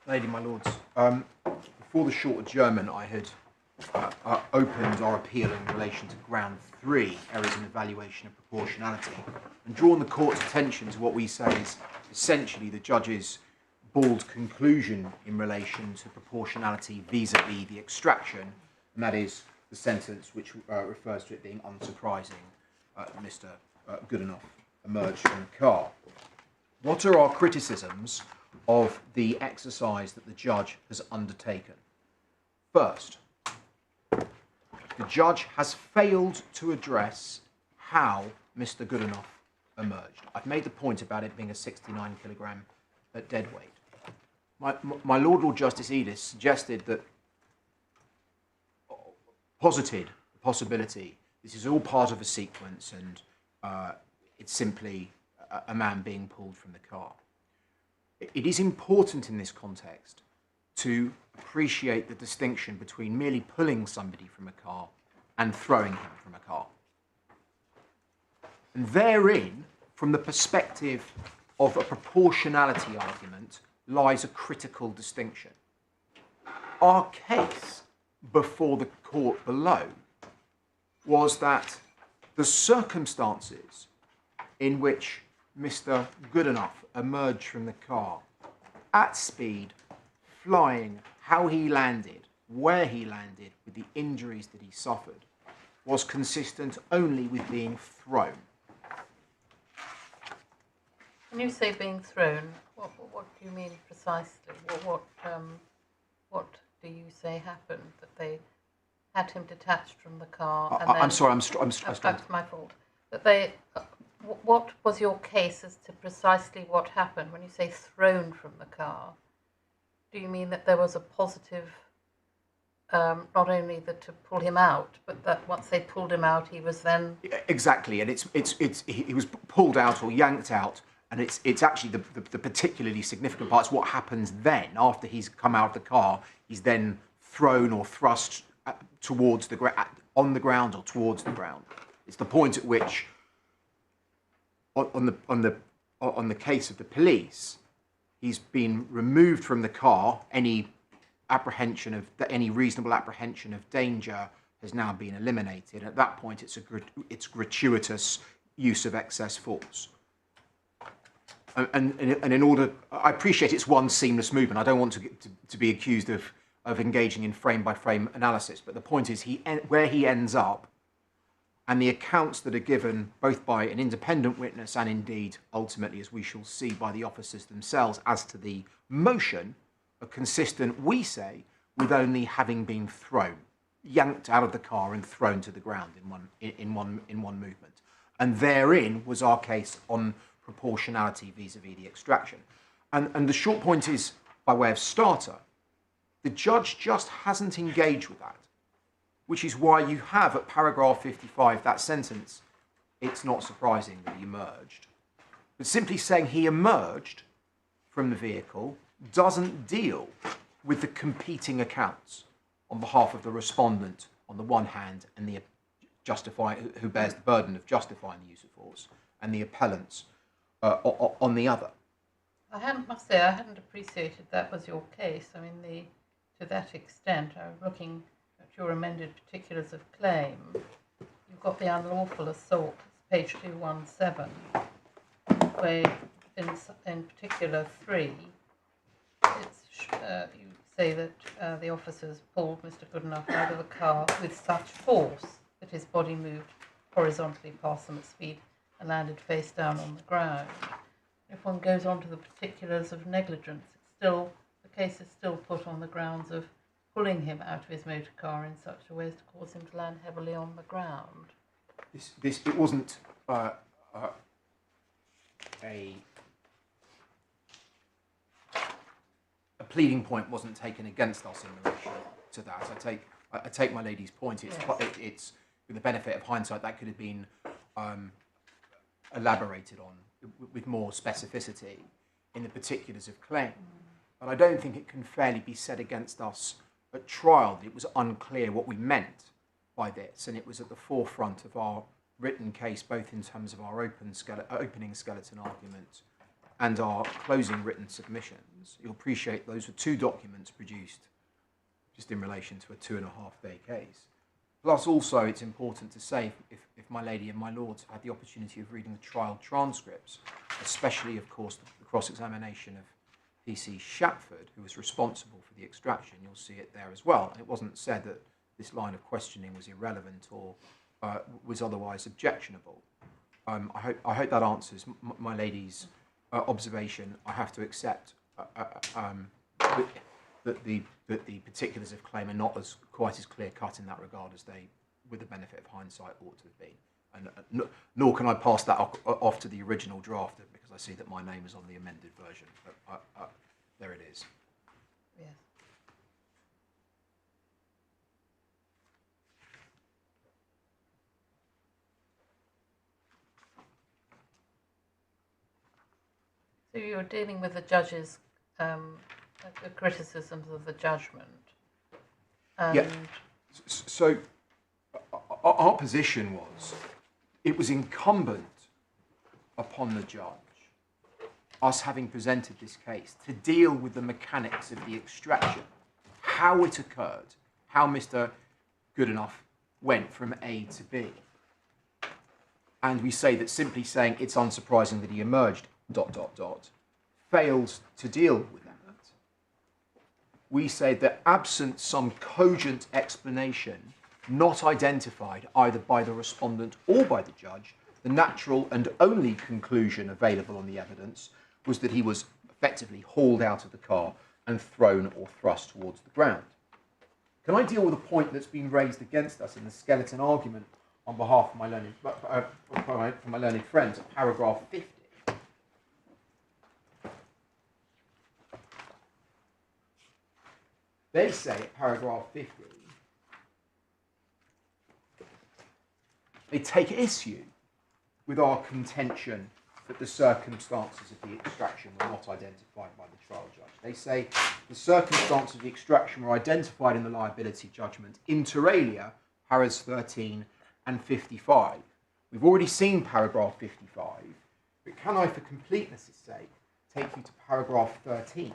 Lady, my lords, before the short adjournment, I had opened our appeal in relation to ground 3, errors in evaluation of proportionality, and drawn the court's attention to what we say is essentially the judge's bald conclusion in relation to proportionality vis-a-vis the extraction, and that is the sentence which refers to it being unsurprising. Mr Goodenough emerged from the car. What are our criticisms of the exercise that the judge has undertaken? First, the judge has failed to address how Mr Goodenough emerged. I've made the point about it being a 69 kilogram dead weight. My Lord Justice Edis suggested that, posited the possibility, this is all part of a sequence and it's simply a man being pulled from the car. It is important in this context to appreciate the distinction between merely pulling somebody from a car and throwing him from a car. And therein, from the perspective of a proportionality argument, lies a critical distinction. Our case before the court below was that the circumstances in which Mr Goodenough emerged from the car at speed, flying, how he landed, where he landed, with the injuries that he suffered, was consistent only with being thrown. When you say being thrown, what do you mean precisely? What do you say happened? That they had him detached from the car? And I'm sorry, that's my fault. That they. What was your case as to precisely what happened when you say thrown from the car? Do you mean that there was a positive, not only that to pull him out, but that once they pulled him out, he was then... Exactly, and he was pulled out or yanked out, and it's actually the particularly significant part is what happens then. After he's come out of the car, he's then thrown or thrust towards the ground, on the ground or towards the ground. It's the point at which, on the case of the police, he's been removed from the car. Any reasonable apprehension of danger has now been eliminated. At that point, it's gratuitous use of excess force. And in order, I appreciate it's one seamless movement. I don't want to be accused of engaging in frame by frame analysis. But the point is, where he ends up, and the accounts that are given both by an independent witness and indeed, ultimately, as we shall see, by the officers themselves as to the motion, are consistent, we say, with only having been thrown, yanked out of the car and thrown to the ground in one movement. And therein was our case on proportionality vis-a-vis the extraction. And the short point is, by way of starter, the judge just hasn't engaged with that, which is why you have at paragraph 55 that sentence, it's not surprising that he emerged. But simply saying he emerged from the vehicle doesn't deal with the competing accounts on behalf of the respondent on the one hand and the who bears the burden of justifying the use of force, and the appellants on the other. I must say I hadn't appreciated that was your case. I mean, to that extent, I was looking at your amended particulars of claim. You've got the unlawful assault, page 217, where in particular 3, you say that the officers pulled Mr Goodenough out of the car with such force that his body moved horizontally past them at speed and landed face down on the ground. If one goes on to the particulars of negligence, the case is still put on the grounds of pulling him out of his motor car in such a way as to cause him to land heavily on the ground. It wasn't a pleading point wasn't taken against us in relation to that. I take my lady's point. It's with the benefit of hindsight that could have been elaborated on with more specificity in the particulars of claim. But I don't think it can fairly be said against us at trial that it was unclear what we meant by this, and it was at the forefront of our written case, both in terms of our opening skeleton argument and our closing written submissions, you'll appreciate those were two documents produced just in relation to a 2.5-day case. Plus, also, it's important to say, if my lady and my lords have had the opportunity of reading the trial transcripts, especially, of course, the cross-examination of PC Shatford, who was responsible for the extraction, you'll see it there as well. And it wasn't said that this line of questioning was irrelevant or was otherwise objectionable. I hope that answers my lady's observation. I have to accept that the particulars of claim are not quite as clear-cut in that regard as they, with the benefit of hindsight, ought to have been. And nor can I pass that off to the original drafter, because I see that my name is on the amended version. But there it is. Yes. So you're dealing with the judge's the criticisms of the judgment. And Yeah. So our position was, it was incumbent upon the judge, us having presented this case, to deal with the mechanics of the extraction, how it occurred, how Mr. Goodenough went from A to B. And we say that simply saying it's unsurprising that he emerged, ... fails to deal with that. We say that absent some cogent explanation, not identified either by the respondent or by the judge, the natural and only conclusion available on the evidence was that he was effectively hauled out of the car and thrown or thrust towards the ground. Can I deal with a point that's been raised against us in the skeleton argument on behalf of my learned friends at paragraph 50? They say at paragraph 50, they take issue with our contention that the circumstances of the extraction were not identified by the trial judge. They say the circumstances of the extraction were identified in the liability judgment inter alia, paras 13 and 55. We've already seen paragraph 55, but can I, for completeness' sake, take you to paragraph 13?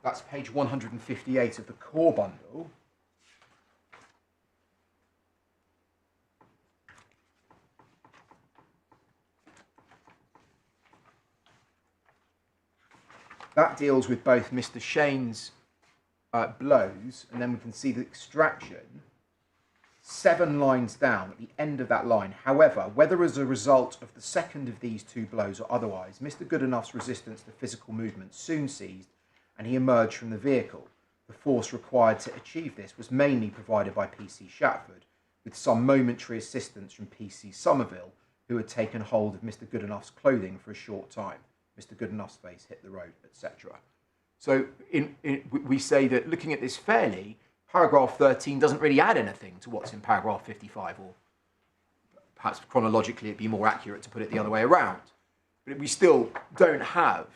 That's page 158 of the core bundle. That deals with both Mr. Shane's blows, and then we can see the extraction 7 lines down at the end of that line. However, whether as a result of the second of these 2 blows or otherwise, Mr. Goodenough's resistance to physical movement soon ceased, and he emerged from the vehicle. The force required to achieve this was mainly provided by PC Shatford, with some momentary assistance from PC Somerville, who had taken hold of Mr. Goodenough's clothing for a short time. Mr. Goodenough's face hit the road, etc. So we say that looking at this fairly, paragraph 13 doesn't really add anything to what's in paragraph 55, or perhaps chronologically it'd be more accurate to put it the other way around. But we still don't have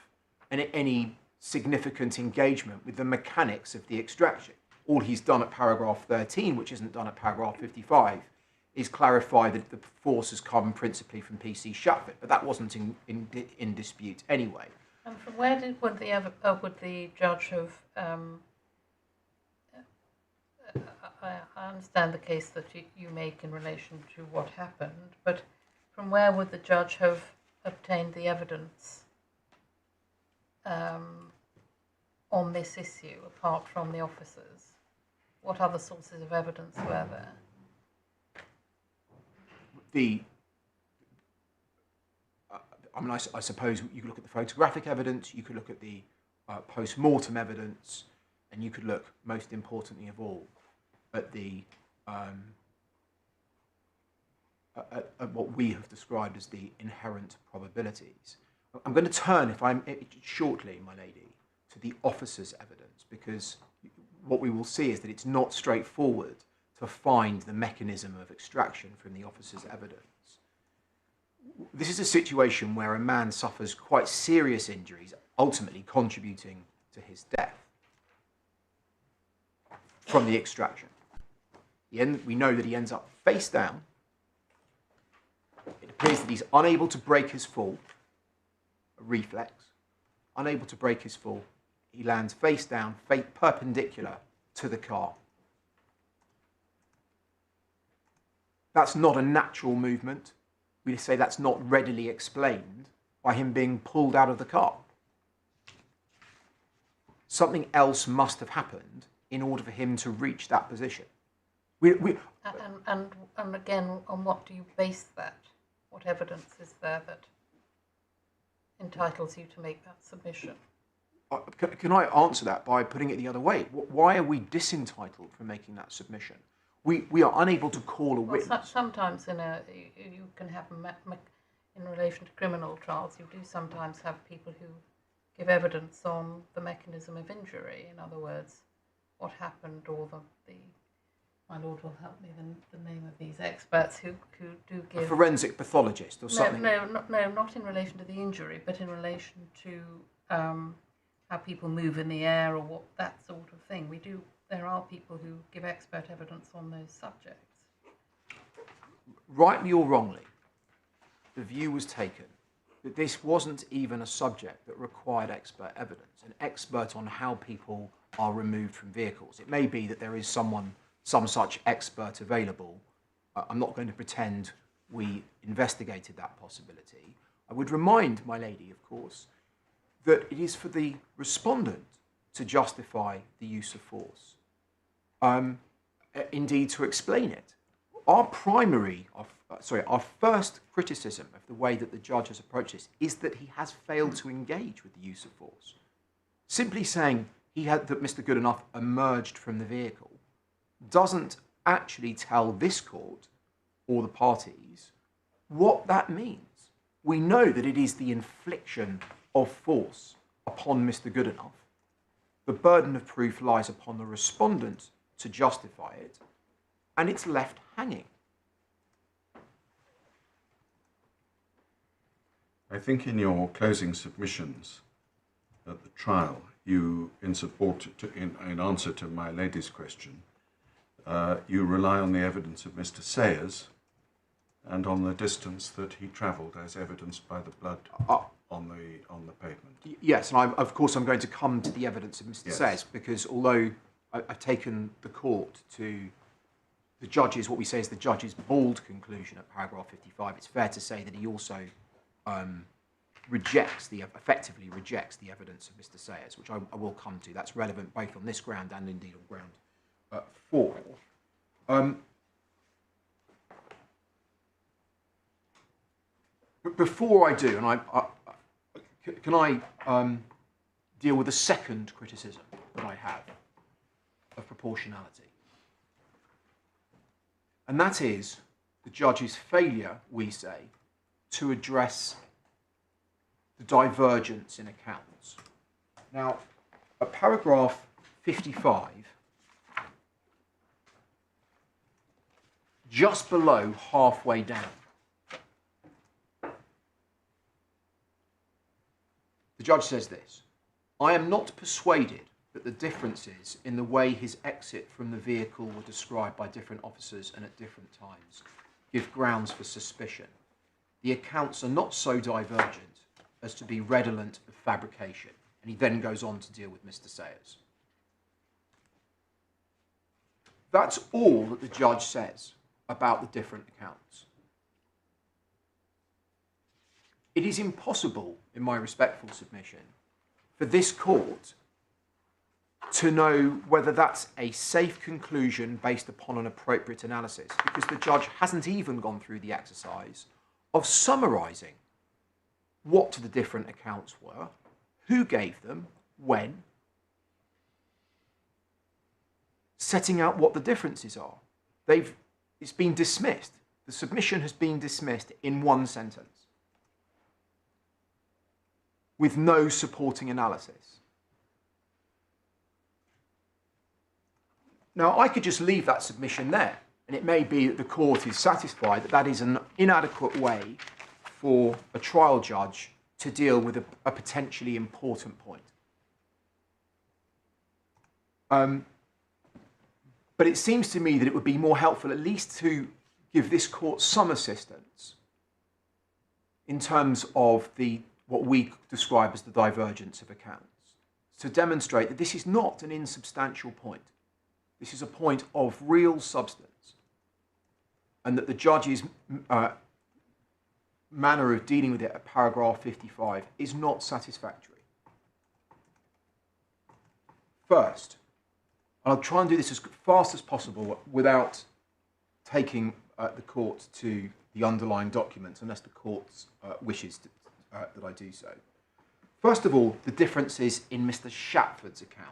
any significant engagement with the mechanics of the extraction. All he's done at paragraph 13, which isn't done at paragraph 55, is clarify that the force has come principally from PC Shatford, but that wasn't in dispute anyway. And from where would the judge have? I understand the case that you make in relation to what happened, but from where would the judge have obtained the evidence on this issue, apart from the officers? What other sources of evidence were there? I suppose you could look at the photographic evidence, you could look at the post-mortem evidence, and you could look, most importantly of all, at at what we have described as the inherent probabilities. I'm going to turn, shortly, my lady, to the officer's evidence, because what we will see is that it's not straightforward to find the mechanism of extraction from the officer's evidence. This is a situation where a man suffers quite serious injuries, ultimately contributing to his death from the extraction. We know that he ends up face down means that he's unable to break his fall, a reflex, unable to break his fall. He lands face down, perpendicular to the car. That's not a natural movement. We say that's not readily explained by him being pulled out of the car. Something else must have happened in order for him to reach that position. And again, on what do you base that? What evidence is there that entitles you to make that submission? Can I answer that by putting it the other way? Why are we disentitled from making that submission? We are unable to call a witness. Sometimes you can have, in relation to criminal trials, you do sometimes have people who give evidence on the mechanism of injury. In other words, what happened, or my lord will help me, the name of these experts who do give... A forensic pathologist or something? No, not in relation to the injury, but in relation to how people move in the air, or that sort of thing. There are people who give expert evidence on those subjects. Rightly or wrongly, the view was taken that this wasn't even a subject that required expert evidence, an expert on how people are removed from vehicles. It may be that there is some such expert available. I'm not going to pretend we investigated that possibility. I would remind my lady, of course, that it is for the respondent to justify the use of force, indeed to explain it. Our first criticism of the way that the judge has approached this is that he has failed to engage with the use of force. Simply saying that Mr Goodenough emerged from the vehicle doesn't actually tell this court or the parties what that means. We know that it is the infliction of force upon Mr Goodenough. The burden of proof lies upon the respondent to justify it, and it's left hanging. I think in your closing submissions at the trial, you, in answer to my lady's question, you rely on the evidence of Mr Sayers and on the distance that he travelled, as evidenced by the blood on the pavement. Yes, and of course I'm going to come to the evidence of Mr Sayers, because although I've taken the court to the judge's, what we say is the judge's bald conclusion at paragraph 55, it's fair to say that he also effectively rejects the evidence of Mr Sayers, which I will come to. That's relevant both on this ground and indeed on ground 4. But before I do, and can I deal with the second criticism that I have of proportionality? And that is the judge's failure, we say, to address the divergence in accounts. Now, at paragraph 55, just below halfway down, the judge says this: "I am not persuaded that the differences in the way his exit from the vehicle were described by different officers and at different times give grounds for suspicion. The accounts are not so divergent as to be redolent of fabrication." And he then goes on to deal with Mr Sayers. That's all that the judge says about the different accounts. It is impossible, in my respectful submission, for this court to know whether that's a safe conclusion based upon an appropriate analysis, because the judge hasn't even gone through the exercise of summarising what the different accounts were, who gave them, when, setting out what the differences are. It's been dismissed. The submission has been dismissed in one sentence, with no supporting analysis. Now, I could just leave that submission there, and it may be that the court is satisfied that that is an inadequate way for a trial judge to deal with a potentially important point. But it seems to me that it would be more helpful at least to give this court some assistance in terms of what we describe as the divergence of accounts, to demonstrate that this is not an insubstantial point. This is a point of real substance, and that the judge's manner of dealing with it at paragraph 55 is not satisfactory. First, I'll try and do this as fast as possible without taking the court to the underlying documents, unless the court wishes that I do so. First of all, the differences in Mr. Shatford's account.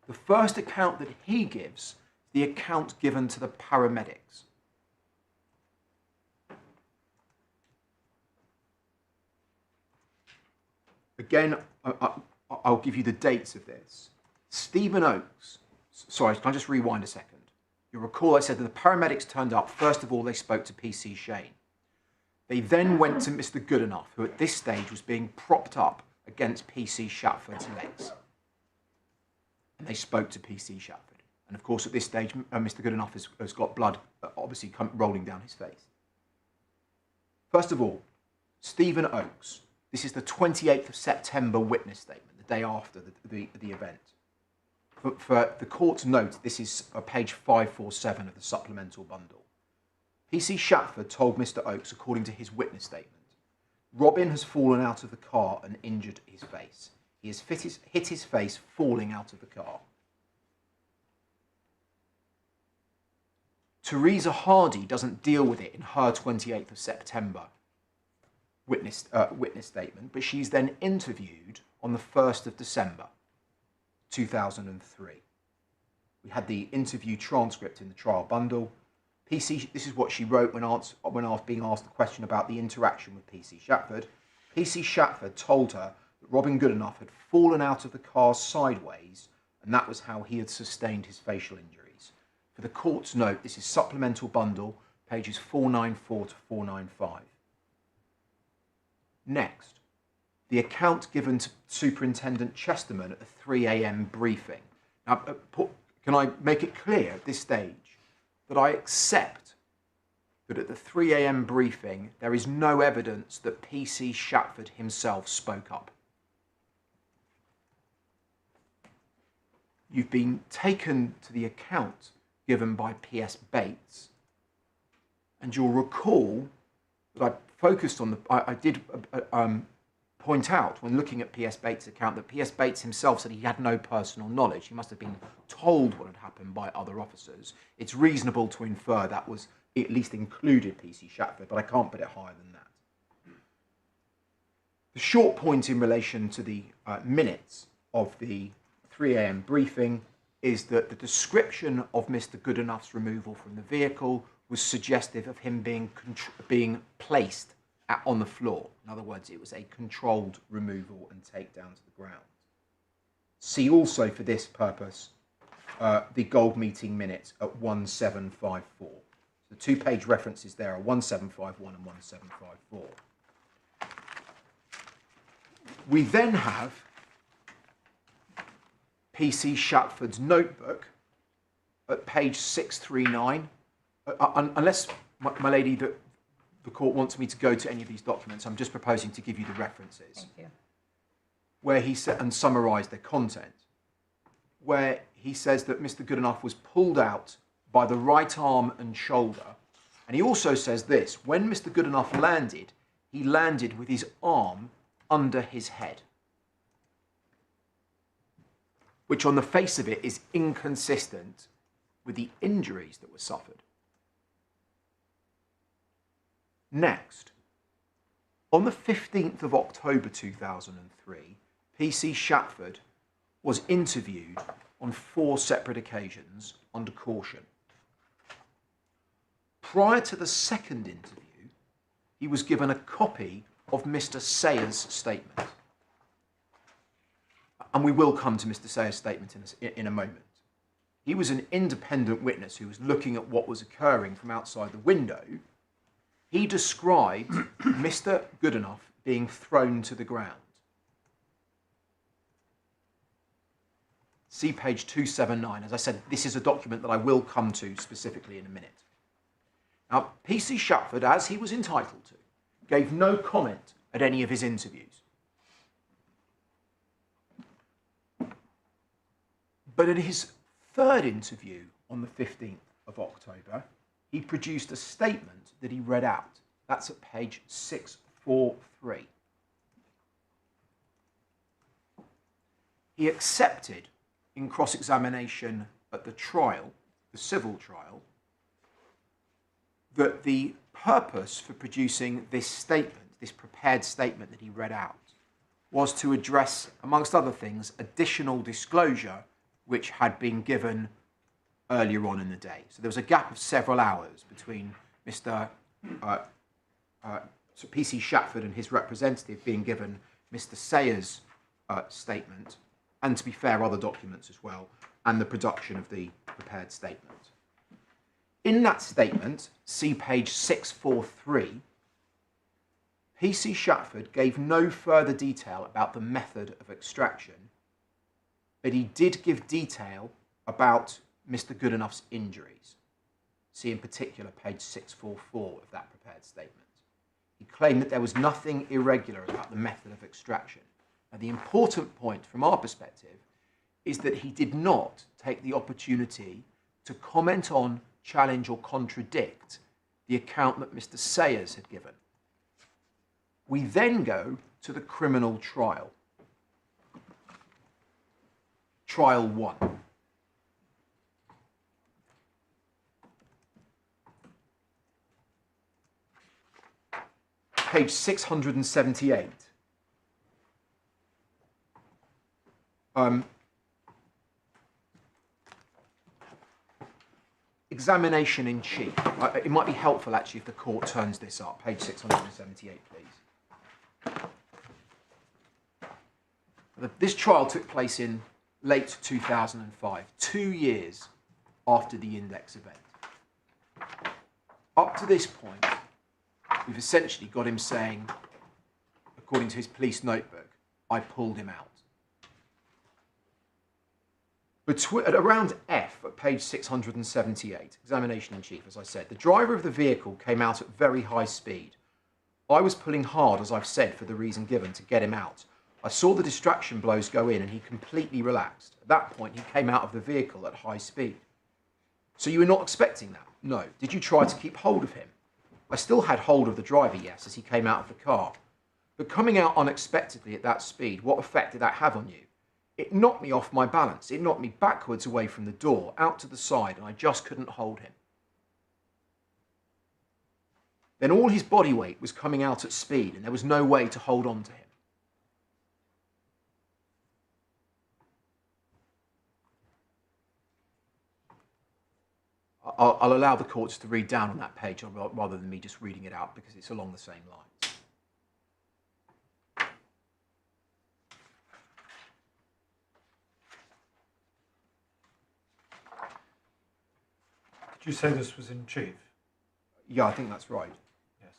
The first account that he gives, the account given to the paramedics. Again, I'll give you the dates of this. Stephen Oakes, sorry, can I just rewind a second? You'll recall I said that the paramedics turned up. First of all, they spoke to PC Shane. They then went to Mr Goodenough, who at this stage was being propped up against PC Shatford's legs. And they spoke to PC Shatford. And of course, at this stage, Mr Goodenough has got blood obviously rolling down his face. First of all, Stephen Oakes. This is the 28th of September witness statement, the day after the event. For the court's note, this is page 547 of the supplemental bundle. PC Shatford told Mr Oakes, according to his witness statement, Robin has fallen out of the car and injured his face. He has hit his face falling out of the car. Teresa Hardy doesn't deal with it in her 28th of September witness statement, but she's then interviewed on the 1st of December 2003. We had the interview transcript in the trial bundle. This is what she wrote when being asked the question about the interaction with PC Shatford. PC Shatford told her that Robin Goodenough had fallen out of the car sideways, and that was how he had sustained his facial injuries. For the court's note, this is supplemental bundle, pages 494 to 495. Next, the account given to Superintendent Chesterman at the 3 a.m. briefing. Now, can I make it clear at this stage that I accept that at the 3 a.m. briefing there is no evidence that PC Shatford himself spoke up. You've been taken to the account given by P.S. Bates, and you'll recall that I focused on I did point out when looking at P.S. Bates' account that P.S. Bates himself said he had no personal knowledge. He must have been told what had happened by other officers. It's reasonable to infer that was at least included PC Shatford, but I can't put it higher than that. The short point in relation to the minutes of the 3 a.m. briefing is that the description of Mr Goodenough's removal from the vehicle was suggestive of him being placed on the floor. In other words, it was a controlled removal and takedown to the ground. See also for this purpose the Gold meeting minutes at 1754. The two-page references there are 1751 and 1754. We then have PC Shatford's notebook at page 639. Unless, my lady, the court wants me to go to any of these documents, I'm just proposing to give you the references. Thank you. Where he said, and summarise their content, where he says that Mr Goodenough was pulled out by the right arm and shoulder. And he also says this: when Mr Goodenough landed, he landed with his arm under his head, which on the face of it is inconsistent with the injuries that were suffered. Next, on the 15th of October 2003, PC Shatford was interviewed on 4 separate occasions under caution. Prior to the second interview, he was given a copy of Mr Sayers' statement. And we will come to Mr Sayers' statement in a moment. He was an independent witness who was looking at what was occurring from outside the window. He described Mr Goodenough being thrown to the ground. See page 279. As I said, this is a document that I will come to specifically in a minute. Now, PC Shatford, as he was entitled to, gave no comment at any of his interviews. But at his third interview on the 15th of October, he produced a statement that he read out. That's at page 643. He accepted in cross-examination at the trial, the civil trial, that the purpose for producing this statement, this prepared statement that he read out, was to address, amongst other things, additional disclosure which had been given earlier on in the day. So there was a gap of several hours between Mr. P.C. Shatford and his representative being given Mr. Sayers' statement, and to be fair, other documents as well, and the production of the prepared statement. In that statement, see page 643, P.C. Shatford gave no further detail about the method of extraction, but he did give detail about Mr. Goodenough's injuries. See in particular page 644 of that prepared statement. He claimed that there was nothing irregular about the method of extraction. Now, the important point from our perspective is that he did not take the opportunity to comment on, challenge or contradict the account that Mr. Sayers had given. We then go to the criminal trial. Trial 1. Page 678. Examination in chief. It might be helpful actually if the court turns this up. Page 678, please. This trial took place in late 2005, 2 years after the index event. Up to this point, we've essentially got him saying, according to his police notebook, I pulled him out. At around F at page 678, examination in chief, as I said, the driver of the vehicle came out at very high speed. I was pulling hard, as I've said, for the reason given, to get him out. I saw the distraction blows go in and he completely relaxed. At that point, he came out of the vehicle at high speed. So you were not expecting that? No. Did you try to keep hold of him? I still had hold of the driver, yes, as he came out of the car. But coming out unexpectedly at that speed, what effect did that have on you? It knocked me off my balance. It knocked me backwards away from the door, out to the side, and I just couldn't hold him. Then all his body weight was coming out at speed, and there was no way to hold on to him. I'll allow the courts to read down on that page rather than me just reading it out because it's along the same lines. Did you say this was in chief? Yeah, I think that's right. Yes.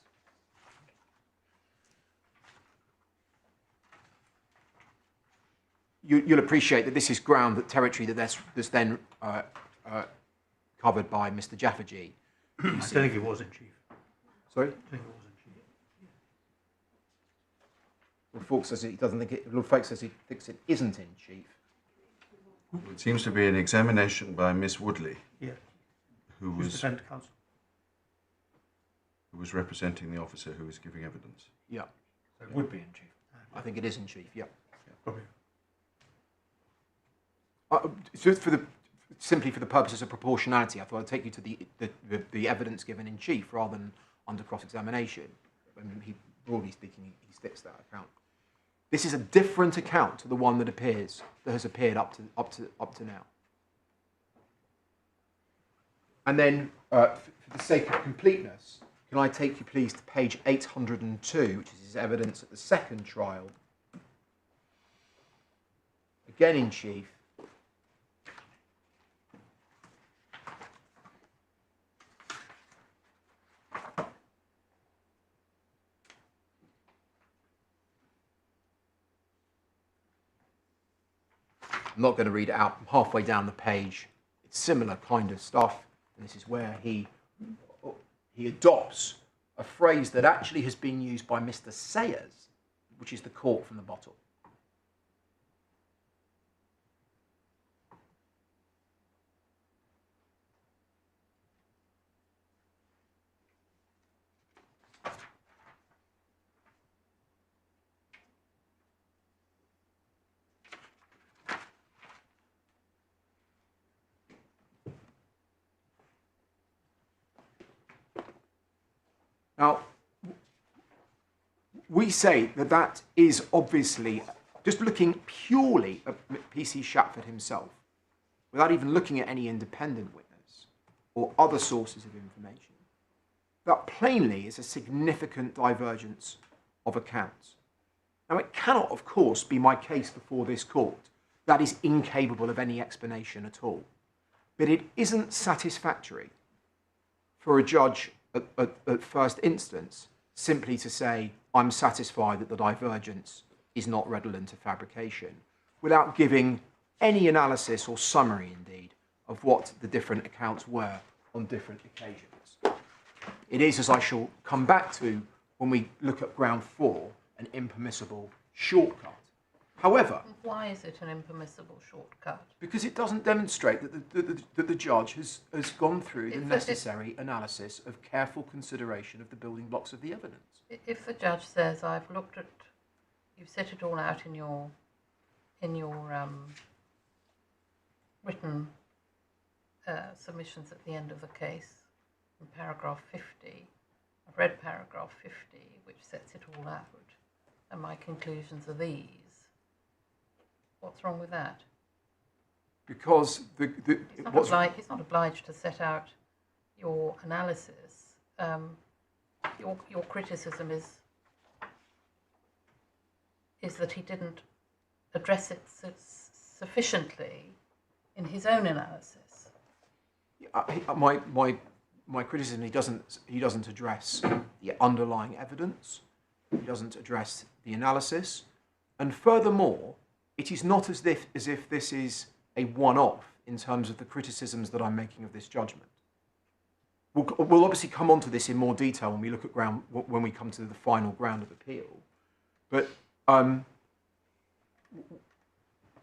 You'll appreciate that this is ground, that territory that's then covered by Mr. Jaffergy. I don't think it was in chief. Sorry? I think it was in chief. Lord Falk says he doesn't think it. Lord Falk says he thinks it isn't in chief. It seems to be an examination by Miss Woodley, Yeah. who Who's was defense counsel? representing the officer who was giving evidence. Yeah, So it would be in chief. I think it is in chief. Yeah. Probably. Simply for the purposes of proportionality, I thought I'd take you to the evidence given in chief rather than under cross-examination. I mean, broadly speaking, he sticks to that account. This is a different account to the one that has appeared up to now. And then, for the sake of completeness, can I take you please to page 802, which is his evidence at the second trial. Again in chief. I'm not going to read it out. I'm halfway down the page. It's similar kind of stuff. And this is where he adopts a phrase that actually has been used by Mr. Sayers, which is the cork from the bottle. Now, we say that that is obviously, just looking purely at PC Shatford himself, without even looking at any independent witness or other sources of information, that plainly is a significant divergence of accounts. Now, it cannot, of course, be my case before this court that is incapable of any explanation at all. But it isn't satisfactory for a judge at first instance simply to say, I'm satisfied that the divergence is not redolent of fabrication, without giving any analysis or summary, indeed, of what the different accounts were on different occasions. It is, as I shall come back to when we look at ground 4, an impermissible shortcut. However, why is it an impermissible shortcut? because it doesn't demonstrate that the judge has gone through the necessary analysis of careful consideration of the building blocks of the evidence. If the judge says, I've looked at, you've set it all out in your written submissions at the end of the case, in paragraph 50, I've read paragraph 50, which sets it all out, and my conclusions are these. What's wrong with that? Because he's not obliged to set out your analysis. Your criticism is that he didn't address it sufficiently in his own analysis. My criticism, he doesn't address the underlying evidence. He doesn't address the analysis, and furthermore, it is not as if this is a one-off in terms of the criticisms that I'm making of this judgment. We'll obviously come on to this in more detail when we look at when we come to the final ground of appeal. But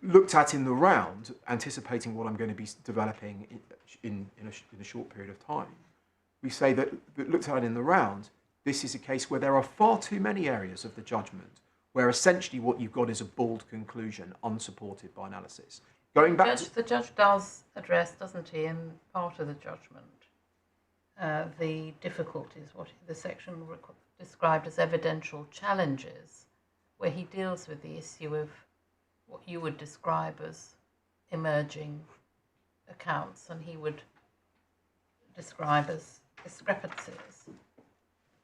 looked at in the round, anticipating what I'm going to be developing in a short period of time, we say that looked at in the round, this is a case where there are far too many areas of the judgment where essentially what you've got is a bald conclusion, unsupported by analysis. Going back the judge does address, doesn't he, in part of the judgment, the difficulties, what the section described as evidential challenges, where he deals with the issue of what you would describe as emerging accounts, and he would describe as discrepancies.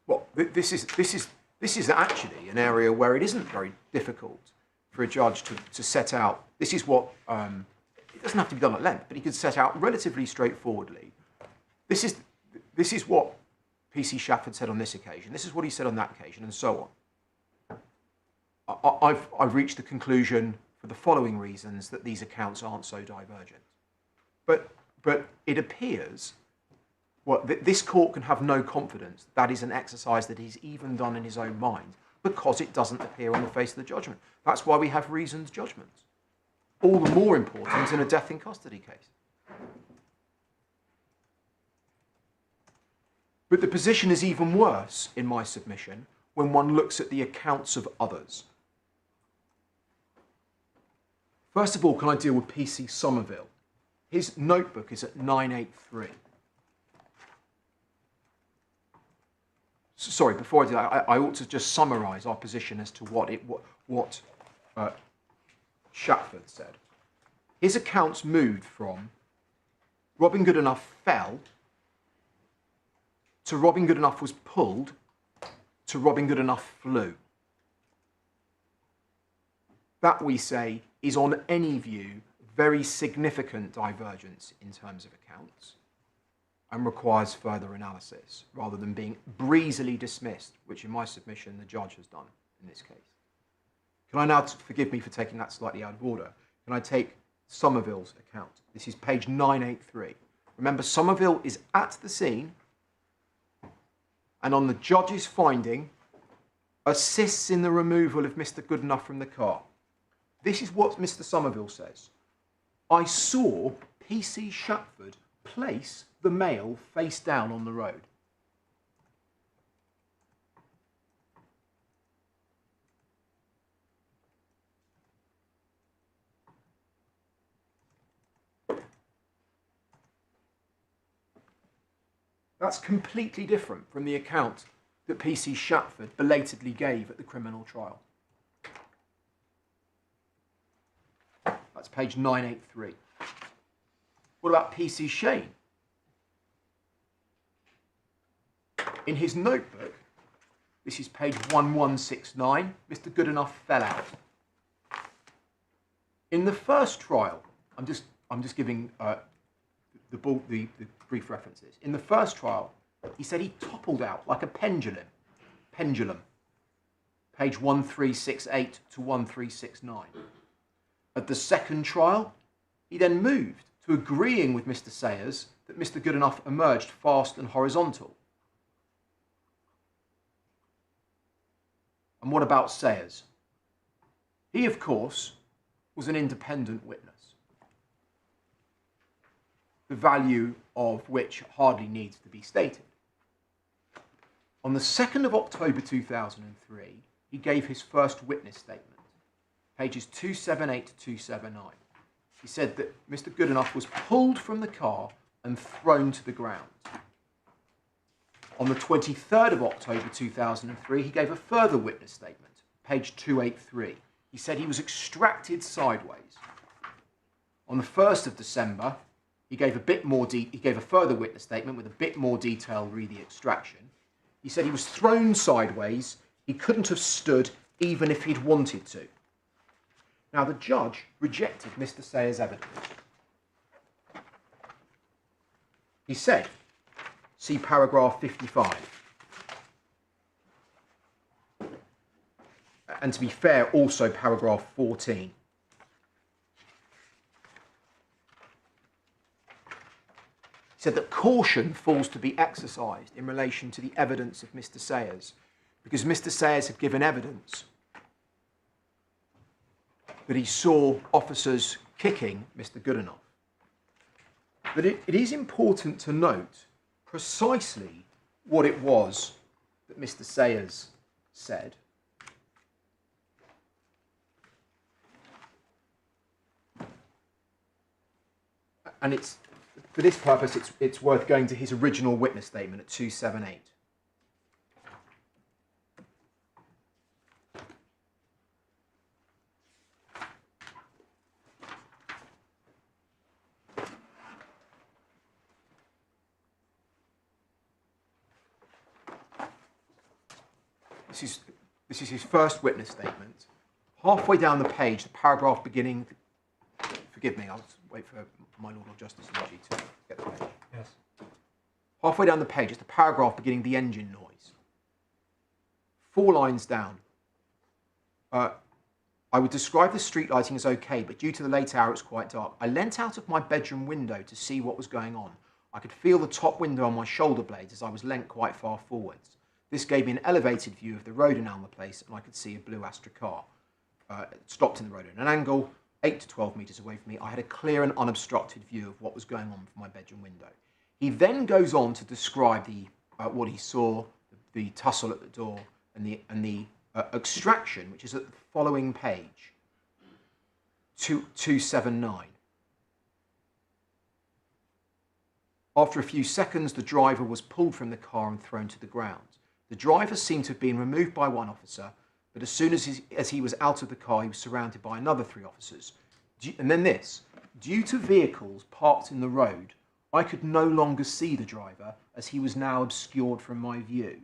Well, this is actually an area where it isn't very difficult for a judge to set out. This is what, it doesn't have to be done at length, but he could set out relatively straightforwardly. This is what PC Shatford said on this occasion. This is what he said on that occasion, and so on. I've reached the conclusion for the following reasons that these accounts aren't so divergent. But it appears this court can have no confidence that is an exercise that he's even done in his own mind, because it doesn't appear on the face of the judgment. That's why we have reasoned judgments. All the more important in a death in custody case. But the position is even worse in my submission when one looks at the accounts of others. First of all, can I deal with PC Somerville? His notebook is at 983. Sorry, before I do that, I ought to just summarise our position as to what Shatford said. His accounts moved from Robin Goodenough fell to Robin Goodenough was pulled to Robin Goodenough flew. That, we say, is on any view very significant divergence in terms of accounts and requires further analysis rather than being breezily dismissed, which in my submission the judge has done in this case. Can I now, forgive me for taking that slightly out of order, can I take Somerville's account? This is page 983. Remember, Somerville is at the scene and on the judge's finding, assists in the removal of Mr Goodenough from the car. This is what Mr Somerville says. I saw PC Shapford place the male face down on the road. That's completely different from the account that PC Shapford belatedly gave at the criminal trial. That's page 983. What about PC Shane? In his notebook, this is page 1169, Mr Goodenough fell out. In the first trial, I'm just giving the brief references. In the first trial, he said he toppled out like a pendulum. Page 1368 to 1369. At the second trial, he then moved to agreeing with Mr Sayers that Mr Goodenough emerged fast and horizontal. And what about Sayers? He, of course, was an independent witness, the value of which hardly needs to be stated. On the 2nd of October 2003, he gave his first witness statement, pages 278 to 279. He said that Mr Goodenough was pulled from the car and thrown to the ground. On the 23rd of October 2003, he gave a further witness statement, page 283. He said he was extracted sideways. On the 1st of December, he gave a further witness statement with a bit more detail re the extraction. He said he was thrown sideways. He couldn't have stood even if he'd wanted to. Now, the judge rejected Mr Sayers' evidence. He said, see paragraph 55. And to be fair, also paragraph 14. He said that caution falls to be exercised in relation to the evidence of Mr Sayers, because Mr Sayers had given evidence that he saw officers kicking Mr Goodenough. But it is important to note precisely what it was that Mr Sayers said. And it's, for this purpose, it's worth going to his original witness statement at 278. This is his first witness statement. Halfway down the page, the paragraph beginning... Forgive me, I'll wait for my Lord of Justice Nugee to get the page. Yes. Halfway down the page is the paragraph beginning the engine noise. 4 lines down. I would describe the street lighting as okay, but due to the late hour, it's quite dark. I leant out of my bedroom window to see what was going on. I could feel the top window on my shoulder blades as I was leant quite far forwards. This gave me an elevated view of the road around the place, and I could see a blue Astra car. It stopped in the road at an angle, 8 to 12 metres away from me. I had a clear and unobstructed view of what was going on from my bedroom window. He then goes on to describe what he saw, the tussle at the door, and the extraction, which is at the following page, 279. After a few seconds, the driver was pulled from the car and thrown to the ground. The driver seemed to have been removed by one officer, but as soon as he was out of the car, he was surrounded by another 3 officers. And then this, due to vehicles parked in the road, I could no longer see the driver as he was now obscured from my view.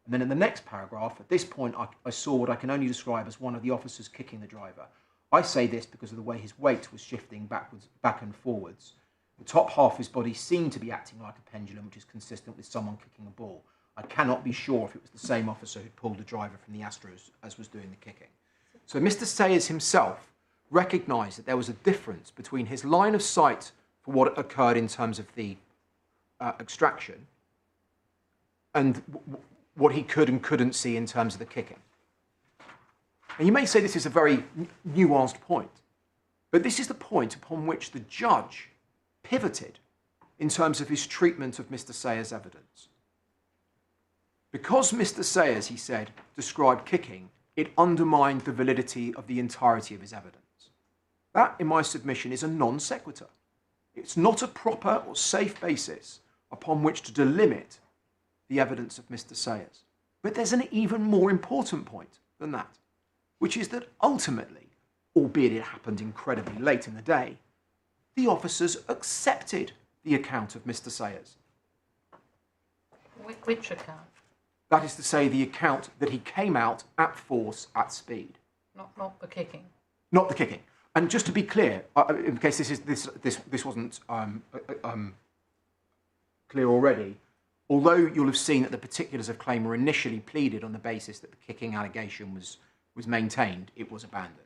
And then in the next paragraph, at this point, I saw what I can only describe as one of the officers kicking the driver. I say this because of the way his weight was shifting back and forwards. The top half of his body seemed to be acting like a pendulum, which is consistent with someone kicking a ball. I cannot be sure if it was the same officer who pulled the driver from the Astra as was doing the kicking. So Mr Sayers himself recognised that there was a difference between his line of sight for what occurred in terms of the extraction what he could and couldn't see in terms of the kicking. And you may say this is a very nuanced point, but this is the point upon which the judge pivoted in terms of his treatment of Mr. Sayers' evidence. Because Mr. Sayers, he said, described kicking, it undermined the validity of the entirety of his evidence. That, in my submission, is a non sequitur. It's not a proper or safe basis upon which to delimit the evidence of Mr. Sayers. But there's an even more important point than that, which is that ultimately, albeit it happened incredibly late in the day, the officers accepted the account of Mr. Sayers. Which account? That is to say, the account that he came out at force, at speed. Not the kicking. Not the kicking. And just to be clear, in case this wasn't clear already, although you'll have seen that the particulars of claim were initially pleaded on the basis that the kicking allegation was maintained, it was abandoned.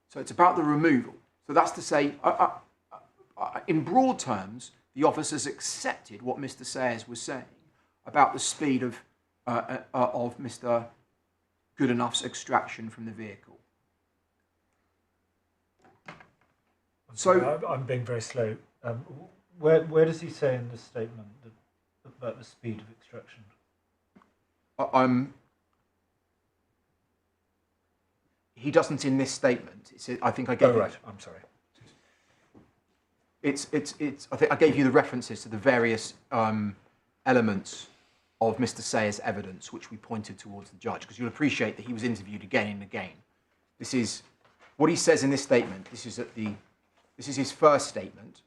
So it's about the removal. So that's to say, in broad terms, the officers accepted what Mr. Sayers was saying about the speed of Mr. Goodenough's extraction from the vehicle. I'm being very slow. Where does he say in this statement about the speed of extraction? He doesn't in this statement. I think I gave. Oh right, I'm sorry. I think I gave you the references to the various elements of Mr. Sayers' evidence, which we pointed towards the judge, because you'll appreciate that he was interviewed again and again. This is what he says in this statement. This is his first statement,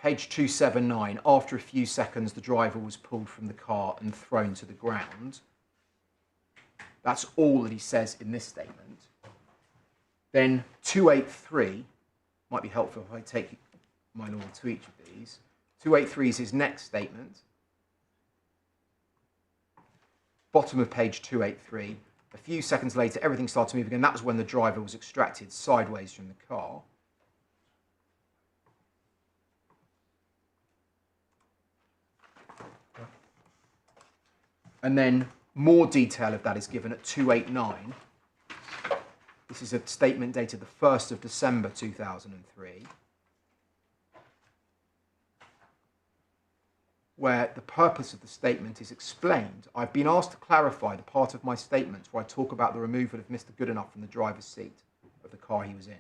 page 279. After a few seconds, the driver was pulled from the car and thrown to the ground. That's all that he says in this statement. Then 283, might be helpful if I take my law to each of these. 283 is his next statement. Bottom of page 283. A few seconds later, everything started to move again. That was when the driver was extracted sideways from the car. And then more detail of that is given at 289. This is a statement dated the 1st of December 2003, where the purpose of the statement is explained. I've been asked to clarify the part of my statement where I talk about the removal of Mr. Goodenough from the driver's seat of the car he was in.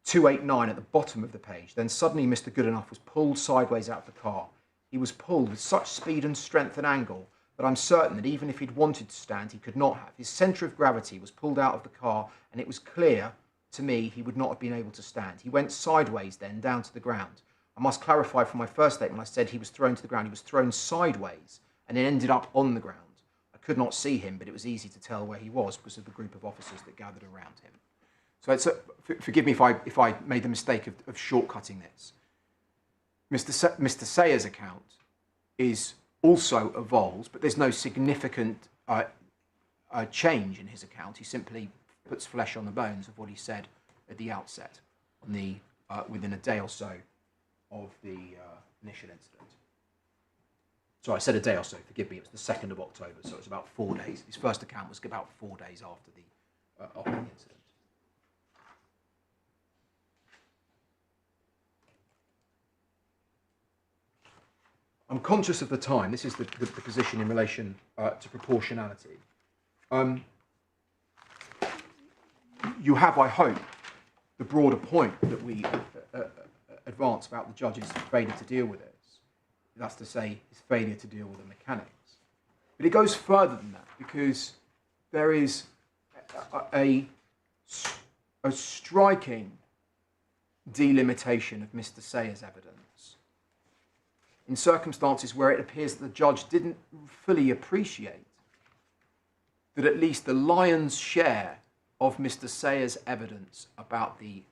289 at the bottom of the page. Then suddenly Mr. Goodenough was pulled sideways out of the car. He was pulled with such speed and strength and angle that I'm certain that even if he'd wanted to stand, he could not have. His centre of gravity was pulled out of the car, and it was clear to me he would not have been able to stand. He went sideways then down to the ground. I must clarify from my first statement, I said he was thrown to the ground. He was thrown sideways and then ended up on the ground. I could not see him, but it was easy to tell where he was because of the group of officers that gathered around him. So forgive me if I made the mistake of shortcutting this. Mr. Sayers' account is also evolves, but there's no significant change in his account. He simply puts flesh on the bones of what he said at the outset, on the within a day or so of the initial incident. Sorry, I said a day or so, forgive me, it was the 2nd of October, so it was about 4 days. His first account was about 4 days after the incident. I'm conscious of the time. This is the position in relation to proportionality. You have, I hope, the broader point that we advance about the judge's failure to deal with this. That's to say, his failure to deal with the mechanics. But it goes further than that, because there is a striking delimitation of Mr. Sayers' evidence in circumstances where it appears that the judge didn't fully appreciate that at least the lion's share of Mr. Sayers' evidence about the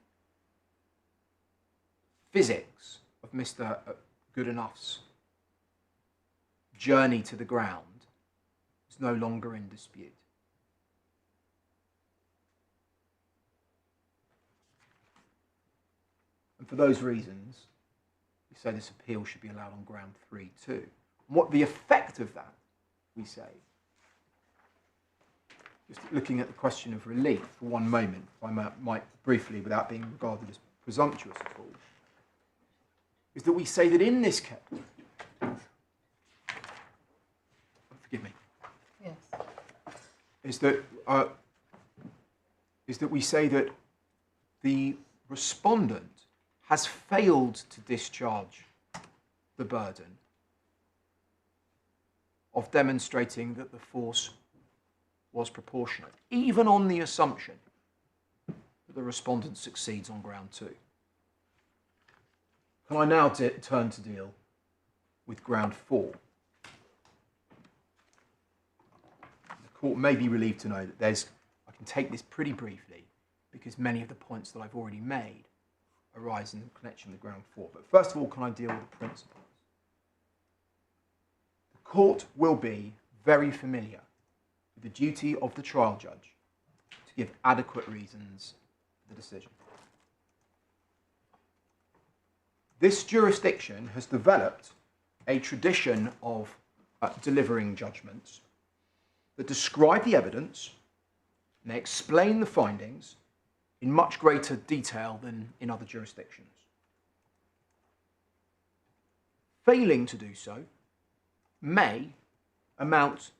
physics of Mr. Goodenough's journey to the ground is no longer in dispute. And for those reasons, we say this appeal should be allowed on ground 3 too. And what the effect of that, we say, just looking at the question of relief for one moment, if I might briefly, without being regarded as presumptuous at all, is that we say that in this case, forgive me, Yes. is that we say that the respondent has failed to discharge the burden of demonstrating that the force was proportionate, even on the assumption that the respondent succeeds on ground 2. Can I now turn to deal with ground 4? The court may be relieved to know that I can take this pretty briefly because many of the points that I've already made arise in connection with ground 4. But first of all, can I deal with the principles? The court will be very familiar with the duty of the trial judge to give adequate reasons for the decision. This jurisdiction has developed a tradition of delivering judgments that describe the evidence and they explain the findings in much greater detail than in other jurisdictions. Failing to do so may amount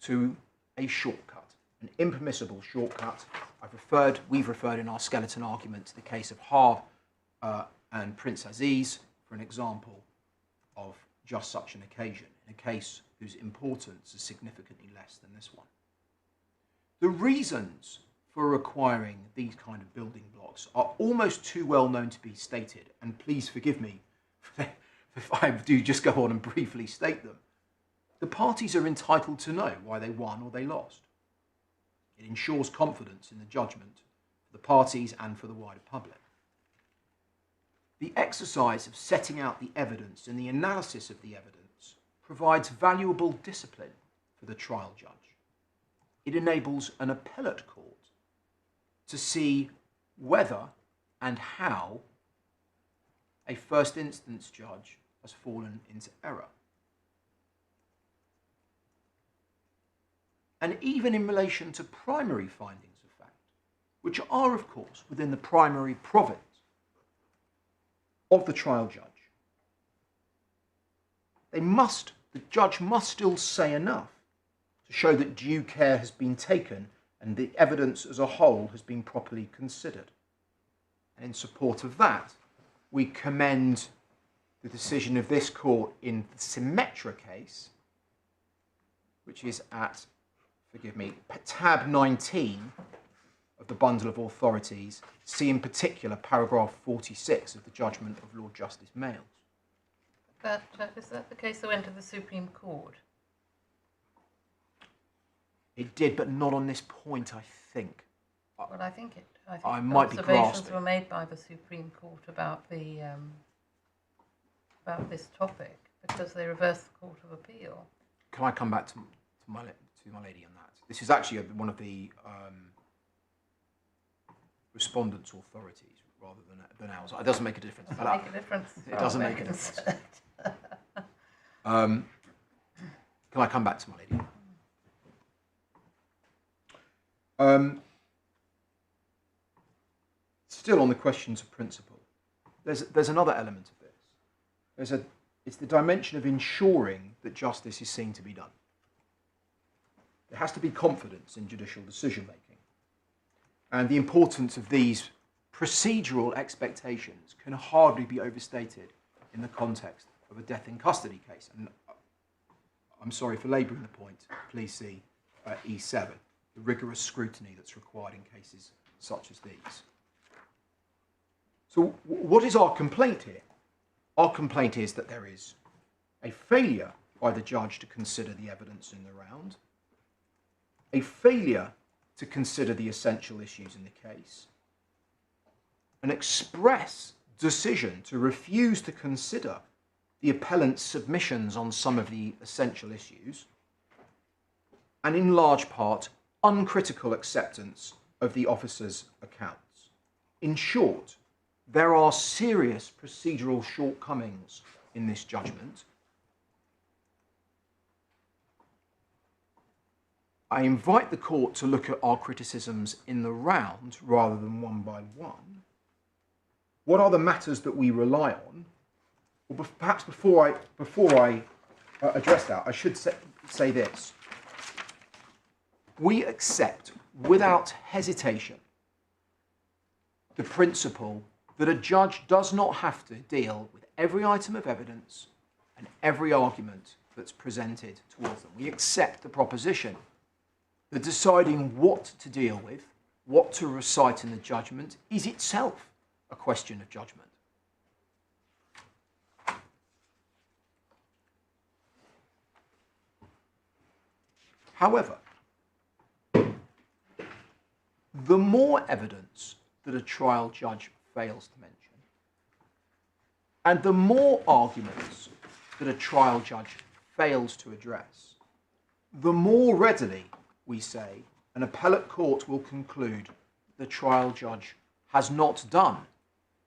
to a shortcut, an impermissible shortcut. We've referred in our skeleton argument to the case of Har and Prince Aziz for an example of just such an occasion, in a case whose importance is significantly less than this one. The reasons for requiring these kind of building blocks are almost too well known to be stated, and please forgive me if I do just go on and briefly state them. The parties are entitled to know why they won or they lost. It ensures confidence in the judgment for the parties and for the wider public. The exercise of setting out the evidence and the analysis of the evidence provides valuable discipline for the trial judge. It enables an appellate court to see whether and how a first instance judge has fallen into error. And even in relation to primary findings of fact, which are, of course, within the primary province of the trial judge, the judge must still say enough to show that due care has been taken and the evidence as a whole has been properly considered. And in support of that, we commend the decision of this court in the Symetra case, which is at, forgive me, tab 19 of the bundle of authorities. See in particular paragraph 46 of the judgment of Lord Justice Males. Is that the case that went to the Supreme Court? It did, but not on this point, I think. Well, I think I might be observations grasping. were made by the Supreme Court about this topic because they reversed the Court of Appeal. Can I come back to my lady on that? This is actually one of the respondents' authorities rather than ours. It doesn't make a difference. Doesn't make a difference. It doesn't make a difference. Can I come back to my lady? Still on the questions of principle, there's another element of this. It's the dimension of ensuring that justice is seen to be done. There has to be confidence in judicial decision making, and the importance of these procedural expectations can hardly be overstated in the context of a death in custody case. And I'm sorry for labouring the point. Please see E7. The rigorous scrutiny that's required in cases such as these. So what is our complaint here? Our complaint is that there is a failure by the judge to consider the evidence in the round, a failure to consider the essential issues in the case, an express decision to refuse to consider the appellant's submissions on some of the essential issues, and in large part, uncritical acceptance of the officer's accounts. In short, there are serious procedural shortcomings in this judgment. I invite the court to look at our criticisms in the round rather than one by one. What are the matters that we rely on? Well, perhaps before I address that, I should say this. We accept without hesitation the principle that a judge does not have to deal with every item of evidence and every argument that's presented towards them. We accept the proposition that deciding what to deal with, what to recite in the judgment, is itself a question of judgment. However, the more evidence that a trial judge fails to mention, and the more arguments that a trial judge fails to address, the more readily, we say, an appellate court will conclude the trial judge has not done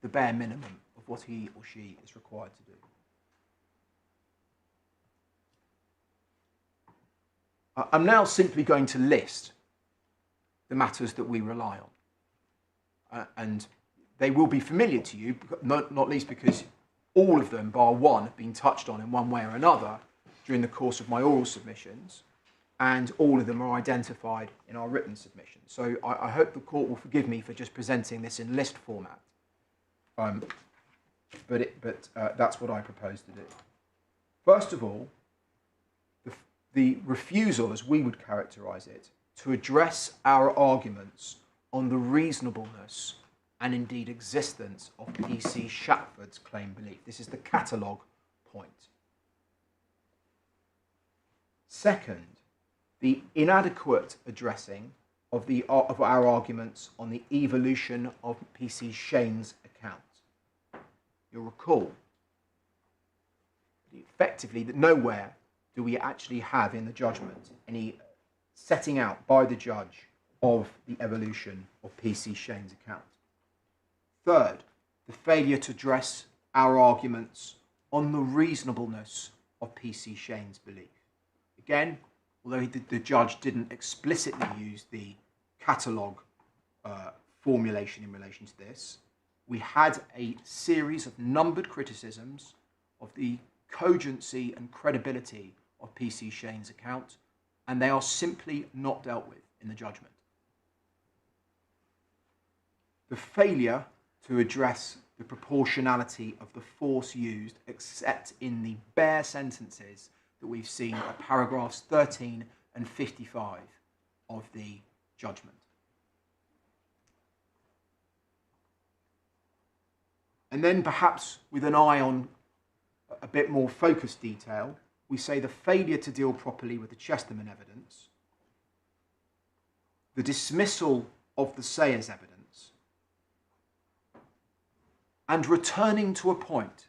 the bare minimum of what he or she is required to do. I'm now simply going to list the matters that we rely on. And they will be familiar to you, not least because all of them, bar one, have been touched on in one way or another during the course of my oral submissions, and all of them are identified in our written submissions. So I hope the court will forgive me for just presenting this in list format. But that's what I propose to do. First of all, the refusal, as we would characterise it, to address our arguments on the reasonableness and indeed existence of P.C. Shatford's claim belief. This is the catalogue point. Second, the inadequate addressing of our arguments on the evolution of P.C. Shane's account. You'll recall effectively that nowhere do we actually have in the judgment any setting out by the judge of the evolution of P.C. Shane's account. Third, the failure to address our arguments on the reasonableness of P.C. Shane's belief. Again, although the judge didn't explicitly use the catalogue formulation in relation to this, we had a series of numbered criticisms of the cogency and credibility of P.C. Shane's account, and they are simply not dealt with in the judgment. The failure to address the proportionality of the force used, except in the bare sentences that we've seen at paragraphs 13 and 55 of the judgment. And then perhaps with an eye on a bit more focused detail, we say the failure to deal properly with the Chesterman evidence, the dismissal of the Sayers evidence, and returning to a point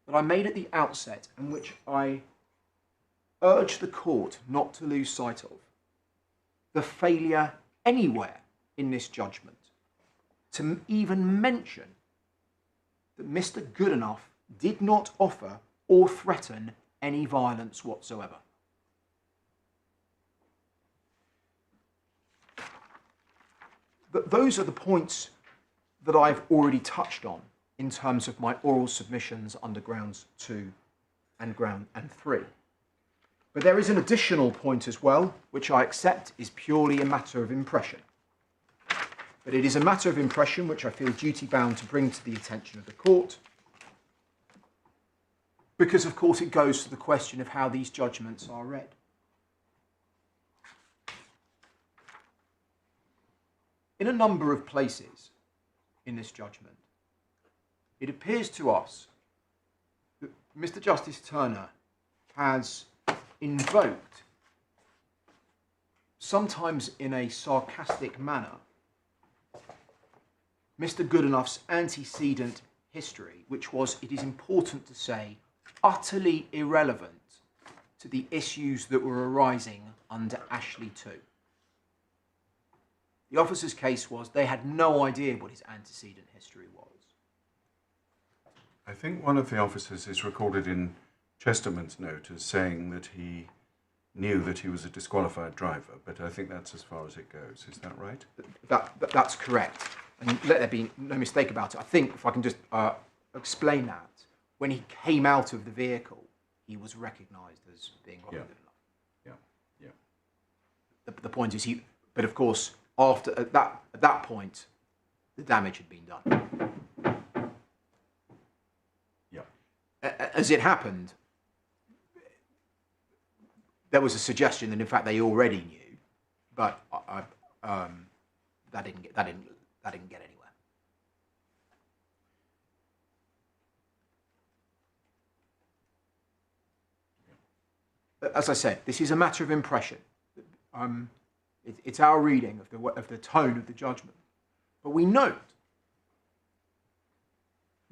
that I made at the outset and which I urge the court not to lose sight of, the failure anywhere in this judgment to even mention that Mr Goodenough did not offer or threaten any violence whatsoever. But those are the points that I've already touched on in terms of my oral submissions under grounds 2 and ground 3. But there is an additional point as well, which I accept is purely a matter of impression. But it is a matter of impression which I feel duty-bound to bring to the attention of the court, because of course it goes to the question of how these judgments are read. In a number of places in this judgment, it appears to us that Mr. Justice Turner has invoked, sometimes in a sarcastic manner, Mr. Goodenough's antecedent history, which was, it is important to say, utterly irrelevant to the issues that were arising under Ashley 2. The officer's case was they had no idea what his antecedent history was. I think one of the officers is recorded in Chesterman's note as saying that he knew that he was a disqualified driver, but I think that's as far as it goes. Is that right? That's correct. And let there be no mistake about it. I think, if I can just explain that, when he came out of the vehicle, he was recognised as being Robin Goodenough. Yeah. The point is, but of course, at that point, the damage had been done. Yeah. As it happened, there was a suggestion that in fact they already knew, but that didn't get anywhere. As I said, this is a matter of impression. It's our reading of the tone of the judgment, but we note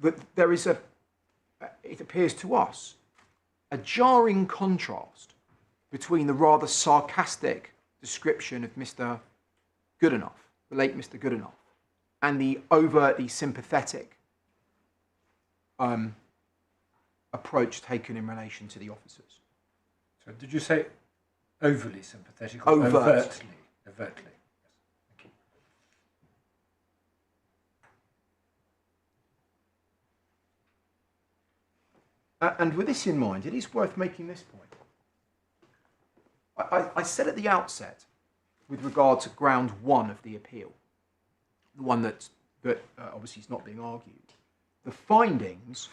that there is it appears to us, a jarring contrast between the rather sarcastic description of Mr. Goodenough, the late Mr. Goodenough, and the overtly sympathetic approach taken in relation to the officers. So did you say overly sympathetic or Overtly. overtly? Overtly. Yes. Thank you. And with this in mind, it is worth making this point. I said at the outset, with regard to ground one of the appeal, the one that obviously is not being argued, the findings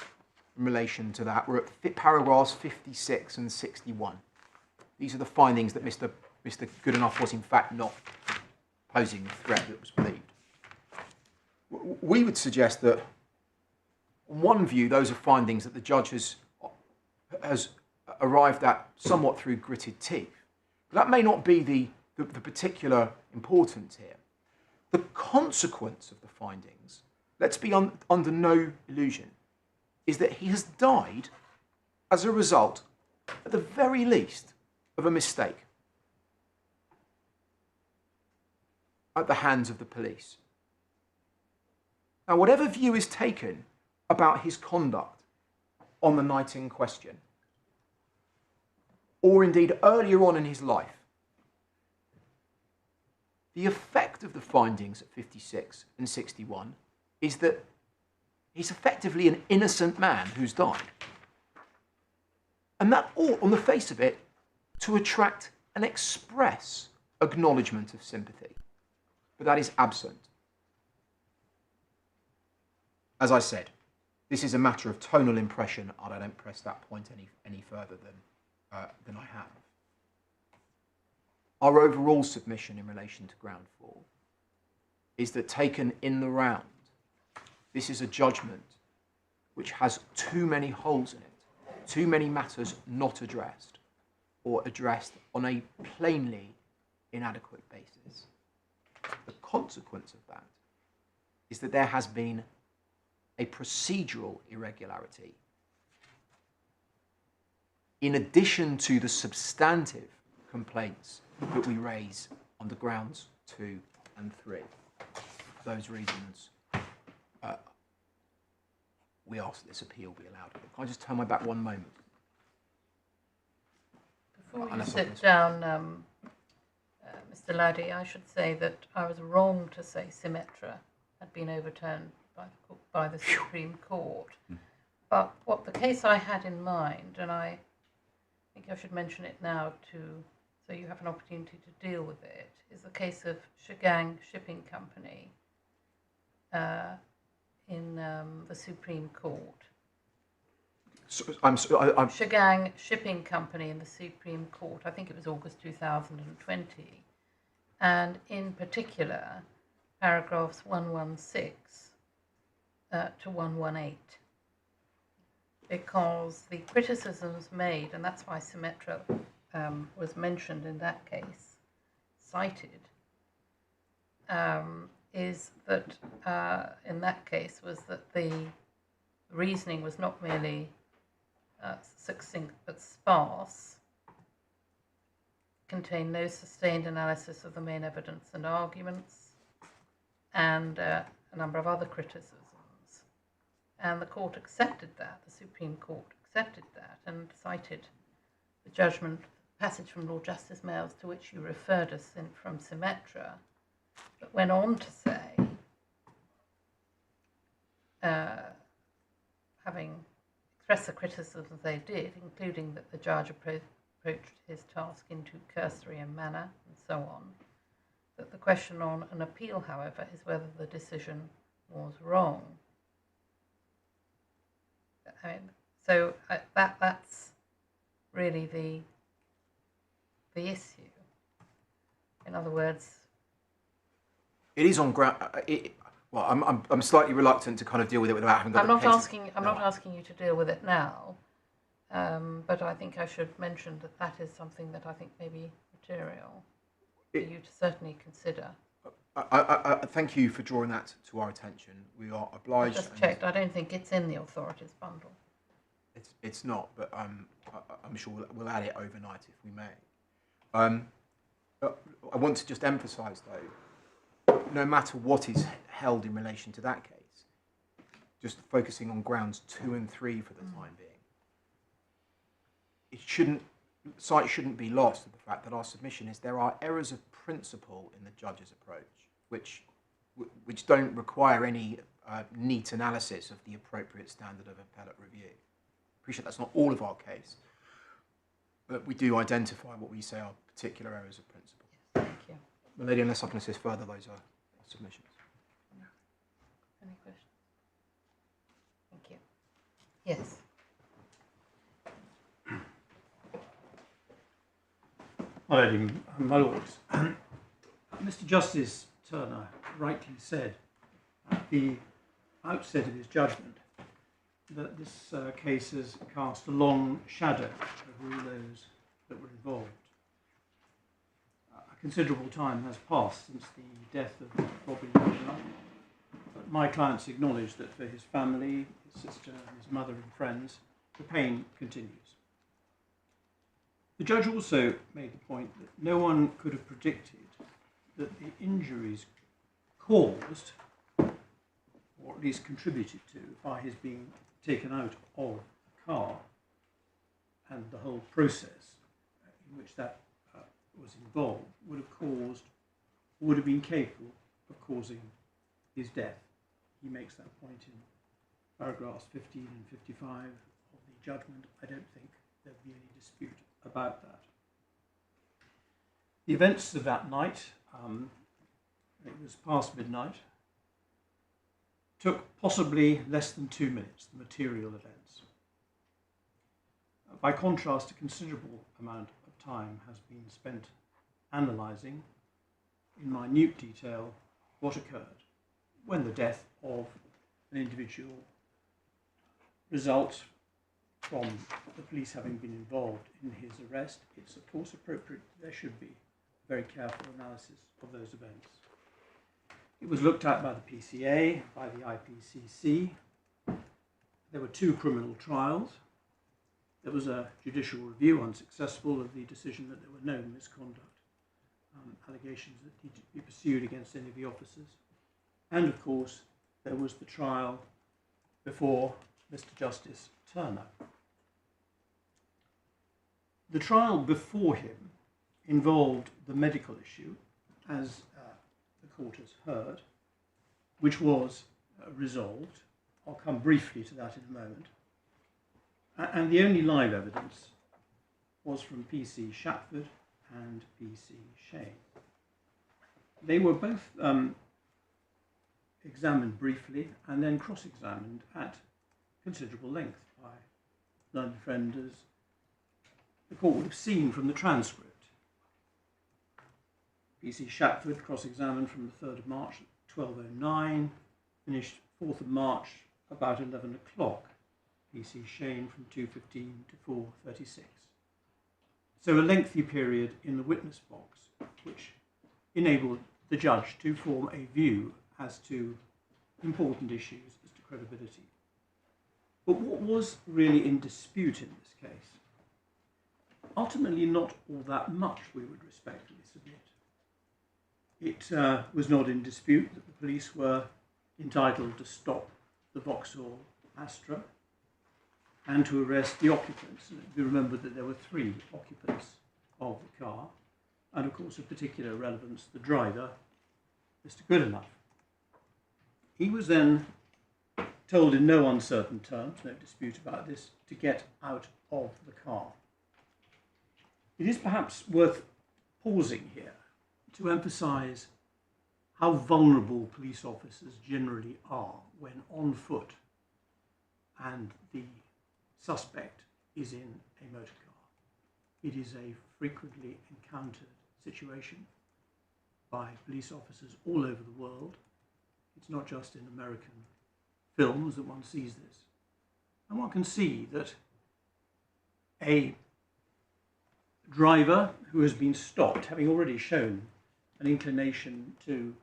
in relation to that were at paragraphs 56 and 61. These are the findings that Mr. Goodenough was in fact not posing the threat that was believed. We would suggest that, on one view, those are findings that the judge has arrived at somewhat through gritted teeth. But that may not be the particular importance here. The consequence of the findings, let's be under no illusion, is that he has died as a result, at the very least, of a mistake at the hands of the police. Now, whatever view is taken about his conduct on the night in question, or indeed earlier on in his life, the effect of the findings at 56 and 61 is that he's effectively an innocent man who's died. And that ought, on the face of it, to attract an express acknowledgement of sympathy. But that is absent. As I said, this is a matter of tonal impression, and I don't press that point any further than I have. Our overall submission in relation to ground 4 is that, taken in the round, this is a judgment which has too many holes in it, too many matters not addressed, or addressed on a plainly inadequate basis. The consequence of that is that there has been a procedural irregularity in addition to the substantive complaints that we raise under grounds 2 and 3. For those reasons, we ask that this appeal be allowed. Can I just turn my back one moment? Before you sit down, Mr. Laddie, I should say that I was wrong to say Symmetra had been overturned by the Supreme Court. But what the case I had in mind, and I think I should mention it now so you have an opportunity to deal with it, is the case of Shagang Shipping Company in the Supreme Court. Shagang Shipping Company in the Supreme Court, I think it was August 2020, and in particular, paragraphs 116 to 118, because the criticisms made, and that's why Symmetra was mentioned in that case, cited, is that in that case was that the reasoning was not merely succinct but sparse, contained no sustained analysis of the main evidence and arguments, and a number of other criticisms. And the court accepted that, the Supreme Court accepted that, and cited the judgment, passage from Lord Justice Mayles to which you referred us from Symetra, but went on to say, having expressed the criticisms they did, including that the judge approached his task in too cursory a manner, and so on, that the question on an appeal, however, is whether the decision was wrong. I mean, so that's really the issue. In other words, it is on ground. Well, I'm slightly reluctant to kind of deal with it without having got. I'm not asking you to deal with it now, but I think I should mention that is something that I think may be material for you to certainly consider. I thank you for drawing that to our attention. We are obliged. I just checked. I don't think it's in the authorities bundle. It's not, but I'm sure we'll add it overnight if we may. I want to just emphasise though, no matter what is held in relation to that case, just focusing on grounds 2 and 3 for the time being, sight shouldn't be lost of the fact that our submission is there are errors of principle in the judge's approach, which don't require any neat analysis of the appropriate standard of appellate review. Appreciate that's not all of our case, but we do identify what we say are particular errors of principle. Yes, thank you. My lady, unless I can assist further, those are submissions. Any questions? Thank you. Yes. My lady, my lords, Mr. Justice Turner rightly said at the outset of his judgment that this case has cast a long shadow over all those that were involved. A considerable time has passed since the death of Robin Goodenough, but my clients acknowledge that for his family, his sister, his mother and friends, the pain continues. The judge also made the point that no one could have predicted that the injuries caused, or at least contributed to, by his being taken out of a car and the whole process in which that was involved would have been capable of causing his death. He makes that point in paragraphs 15 and 55 of the judgment. I don't think there'd be any dispute about that. The events of that night, it was past midnight, took possibly less than 2 minutes, the material events. By contrast, a considerable amount of time has been spent analysing in minute detail what occurred when the death of an individual results from the police having been involved in his arrest. It's of course appropriate that there should be very careful analysis of those events. It was looked at by the PCA, by the IPCC. There were 2 criminal trials. There was a judicial review, unsuccessful, of the decision that there were no misconduct allegations that needed to be pursued against any of the officers. And of course, there was the trial before Mr. Justice Turner. The trial before him involved the medical issue, as the court has heard, which was resolved. I'll come briefly to that in a moment. And the only live evidence was from PC Shatford and PC Shane. They were both examined briefly and then cross-examined at considerable length by learned defenders. The court would have seen from the transcript. PC Shatford cross-examined from the 3rd of March at 12:09, finished 4th of March about 11 o'clock. PC Shane from 2:15 to 4:36. So a lengthy period in the witness box, which enabled the judge to form a view as to important issues as to credibility. But what was really in dispute in this case? Ultimately not all that much, we would respectfully submit. It was not in dispute that the police were entitled to stop the Vauxhall Astra and to arrest the occupants. We remember that there were 3 occupants of the car, and of course of particular relevance, the driver, Mr Goodenough. He was then told in no uncertain terms, no dispute about this, to get out of the car. It is perhaps worth pausing here to emphasise how vulnerable police officers generally are when on foot and the suspect is in a motor car. It is a frequently encountered situation by police officers all over the world. It's not just in American films that one sees this. And one can see that a driver who has been stopped, having already shown an inclination to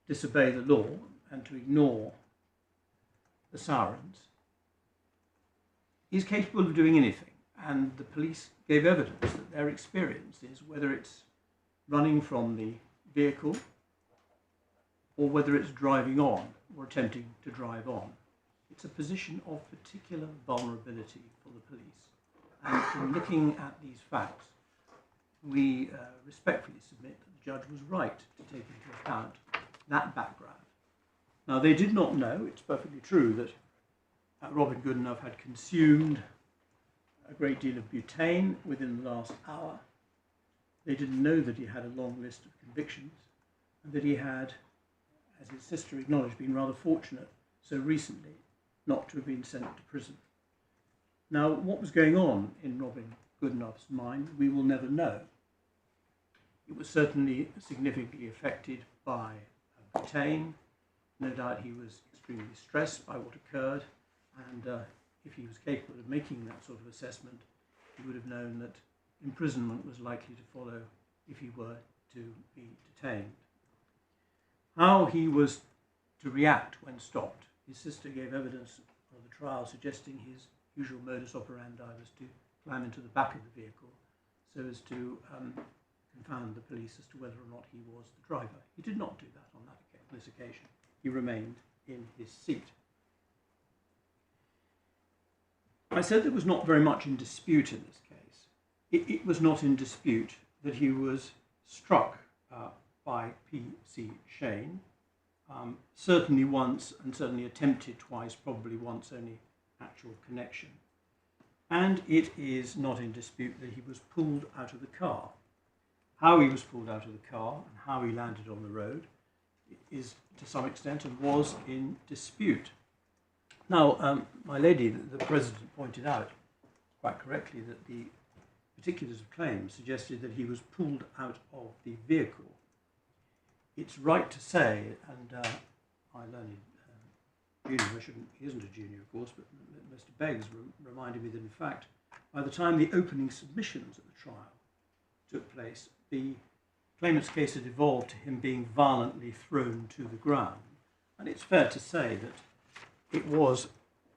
disobey the law and to ignore the sirens, is capable of doing anything. And the police gave evidence that their experience is, whether it's running from the vehicle or whether it's driving on or attempting to drive on, it's a position of particular vulnerability for the police. And in looking at these facts, we respectfully submit that the judge was right to take into account that background. Now, they did not know, it's perfectly true, that Robin Goodenough had consumed a great deal of butane within the last hour. They didn't know that he had a long list of convictions and that he had, as his sister acknowledged, been rather fortunate so recently not to have been sent to prison. Now, what was going on in Robin Goodenough's mind, we will never know. It was certainly significantly affected by butane. No doubt he was extremely stressed by what occurred, and if he was capable of making that sort of assessment, he would have known that imprisonment was likely to follow if he were to be detained. How he was to react when stopped, his sister gave evidence of the trial suggesting his usual modus operandi was to climb into the back of the vehicle so as to confound the police as to whether or not he was the driver. He did not do that on this occasion. He remained in his seat. I said there was not very much in dispute in this case. It was not in dispute that he was struck by P.C. Shane, certainly once, and certainly attempted twice, probably once only actual connection. And it is not in dispute that he was pulled out of the car. How he was pulled out of the car and how he landed on the road is to some extent and was in dispute. Now, my lady, the President, pointed out quite correctly that the particulars of claim suggested that he was pulled out of the vehicle. It's right to say, and I learned junior, he isn't a junior of course, but Mr Beggs reminded me that in fact by the time the opening submissions at the trial took place, the claimant's case had evolved to him being violently thrown to the ground. And it's fair to say that it was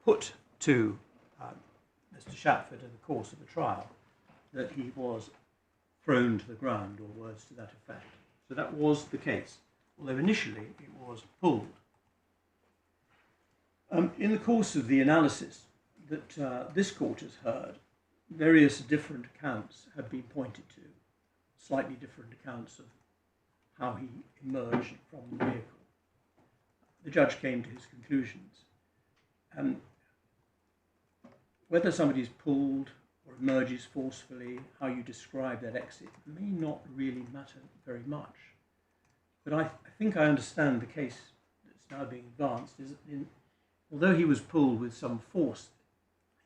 put to Mr Shatford in the course of the trial that he was thrown to the ground, or words to that effect. So that was the case, although initially it was pulled. In the course of the analysis that this court has heard, various different accounts have been pointed to, slightly different accounts of how he emerged from the vehicle. The judge came to his conclusions. Whether somebody is pulled or emerges forcefully, how you describe that exit may not really matter very much. But I think I understand the case that's now being advanced. Although he was pulled with some force,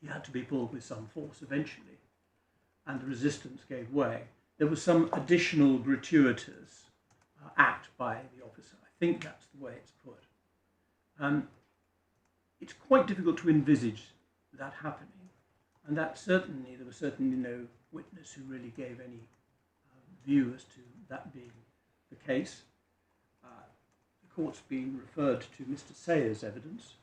he had to be pulled with some force eventually, and the resistance gave way. There was some additional gratuitous act by the officer. I think that's the way it's put. It's quite difficult to envisage that happening, and that certainly, there was certainly no witness who really gave any view as to that being the case. The court's been referred to Mr Sayers' evidence.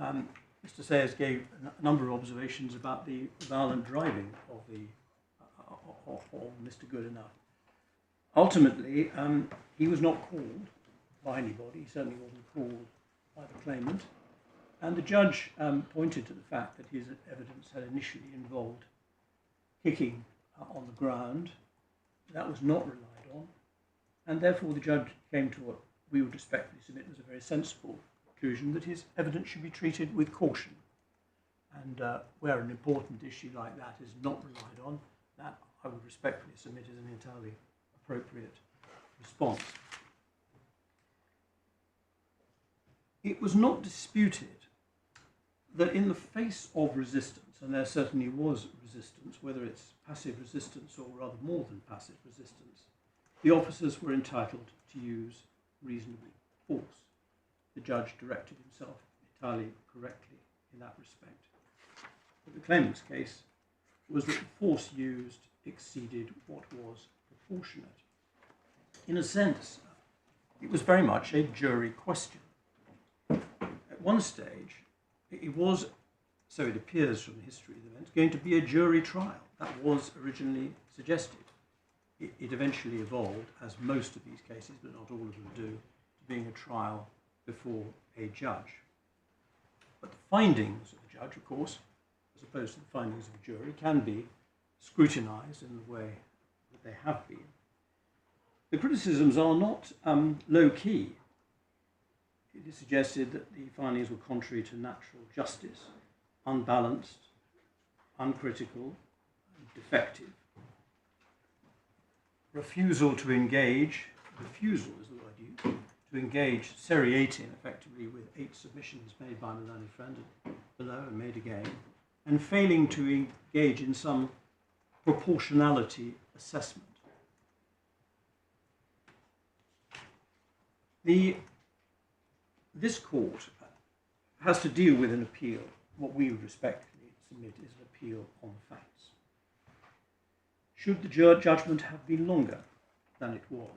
Mr Sayers gave a number of observations about the violent driving of Mr Goodenough. Ultimately, he was not called by anybody. He certainly wasn't called by the claimant. And the judge pointed to the fact that his evidence had initially involved kicking on the ground. That was not relied on, and therefore the judge came to what we would respectfully submit as a very sensible conclusion, that his evidence should be treated with caution. And where an important issue like that is not relied on, that I would respectfully submit as an entirely appropriate response. It was not disputed that in the face of resistance, and there certainly was resistance, whether it's passive resistance or rather more than passive resistance, the officers were entitled to use reasonable force. The judge directed himself entirely correctly in that respect. But the claimant's case was that the force used exceeded what was proportionate. In a sense, it was very much a jury question. At one stage, it was, so it appears from the history of the events, going to be a jury trial. That was originally suggested. It eventually evolved, as most of these cases, but not all of them do, to being a trial before a judge. But the findings of the judge, of course, as opposed to the findings of a jury, can be scrutinised in the way that they have been. The criticisms are not low-key. It is suggested that the findings were contrary to natural justice, unbalanced, uncritical, defective. Refusal to engage, refusal is the word used, to engage seriatim effectively with 8 submissions made by my learned friend below and made again, and failing to engage in some proportionality assessment. This court has to deal with an appeal. What we would respectfully submit is an appeal on the facts. Should the judgment have been longer than it was?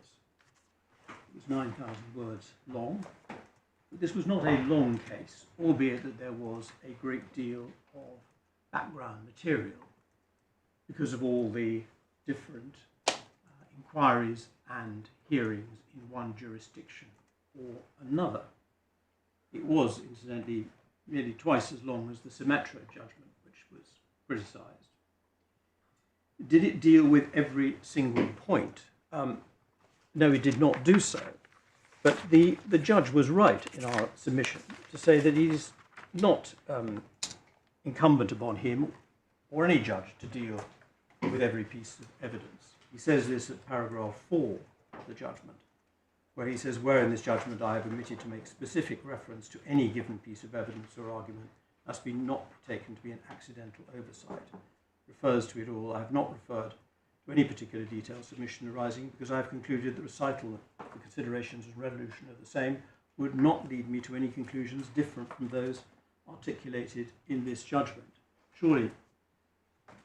It was 9,000 words long. But this was not a long case, albeit that there was a great deal of background material because of all the different inquiries and hearings in one jurisdiction or another. It was, incidentally, nearly twice as long as the Symmetra judgment, which was criticised. Did it deal with every single point? No, it did not do so. But the judge was right in our submission to say that it is not incumbent upon him or any judge to deal with every piece of evidence. He says this at paragraph 4 of the judgment, where he says, where in this judgment I have omitted to make specific reference to any given piece of evidence or argument must be not taken to be an accidental oversight. Refers to it all. I have not referred to any particular detailed submission arising because I have concluded the recital of the considerations and resolution of the same would not lead me to any conclusions different from those articulated in this judgment. Surely,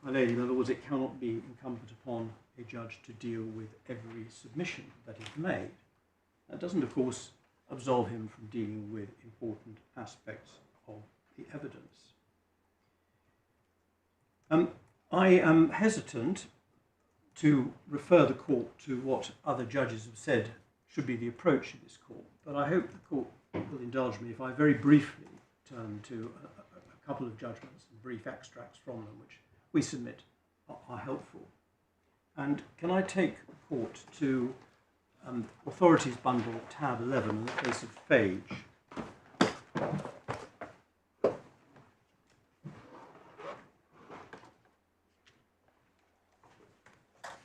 my lady, in other words, it cannot be incumbent upon a judge to deal with every submission that is made. That doesn't, of course, absolve him from dealing with important aspects of the evidence. I am hesitant to refer the court to what other judges have said should be the approach of this court, but I hope the court will indulge me if I very briefly turn to a couple of judgments and brief extracts from them, which we submit are helpful. And can I take the court to Authorities Bundle, tab 11, in the case of Phage.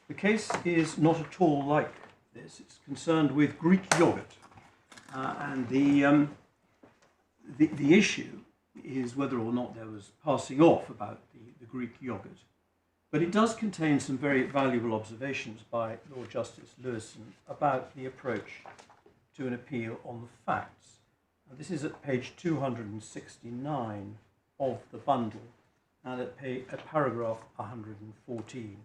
The case is not at all like this. It's concerned with Greek yogurt. And the issue is whether or not there was passing off about the Greek yogurt. But it does contain some very valuable observations by Lord Justice Lewison about the approach to an appeal on the facts. And this is at page 269 of the bundle and at paragraph 114.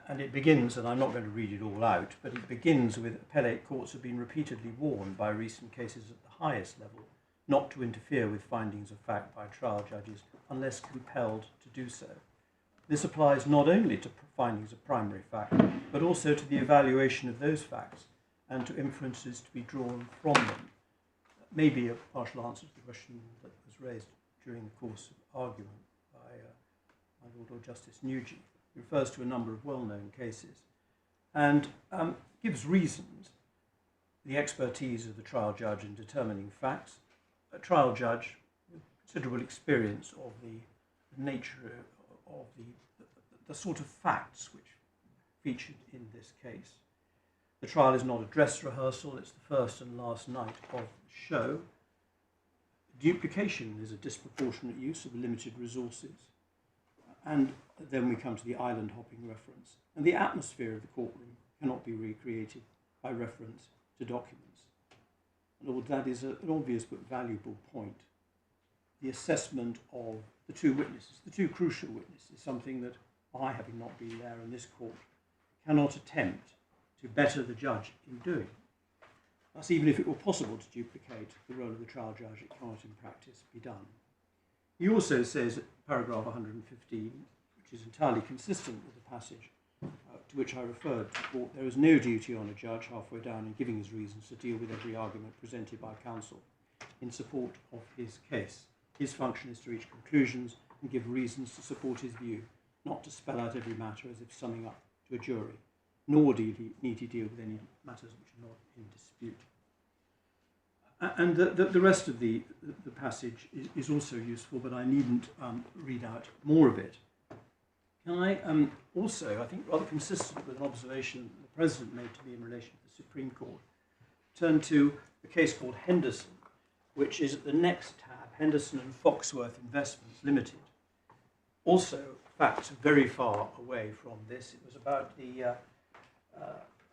And it begins, and I'm not going to read it all out, but it begins with appellate courts have been repeatedly warned by recent cases at the highest level not to interfere with findings of fact by trial judges unless compelled to do so. This applies not only to findings of primary fact, but also to the evaluation of those facts and to inferences to be drawn from them. may be a partial answer to the question that was raised during the course of argument by my Lord Justice Nugee. He refers to a number of well-known cases and gives reasons, the expertise of the trial judge in determining facts, a trial judge with considerable experience of the nature of the sort of facts which featured in this case. The trial is not a dress rehearsal, it's the first and last night of the show. Duplication is a disproportionate use of limited resources. And then we come to the island hopping reference. And the atmosphere of the courtroom cannot be recreated by reference to documents. Lord, that is an obvious but valuable point. The assessment of the two witnesses, the two crucial witnesses, something that I, having not been there in this court, cannot attempt to better the judge in doing. Thus, even if it were possible to duplicate the role of the trial judge, it cannot in practice be done. He also says at paragraph 115, which is entirely consistent with the passage to which I referred, that there is no duty on a judge halfway down in giving his reasons to deal with every argument presented by counsel in support of his case. His function is to reach conclusions and give reasons to support his view, not to spell out every matter as if summing up to a jury, nor need he deal with any matters which are not in dispute. And the rest of the passage is also useful, but I needn't read out more of it. Can I also, I think rather consistent with an observation the President made to me in relation to the Supreme Court, turn to a case called Henderson, which is at the next tab, Henderson and Foxworth Investments Limited. Also, facts very far away from this. It was about the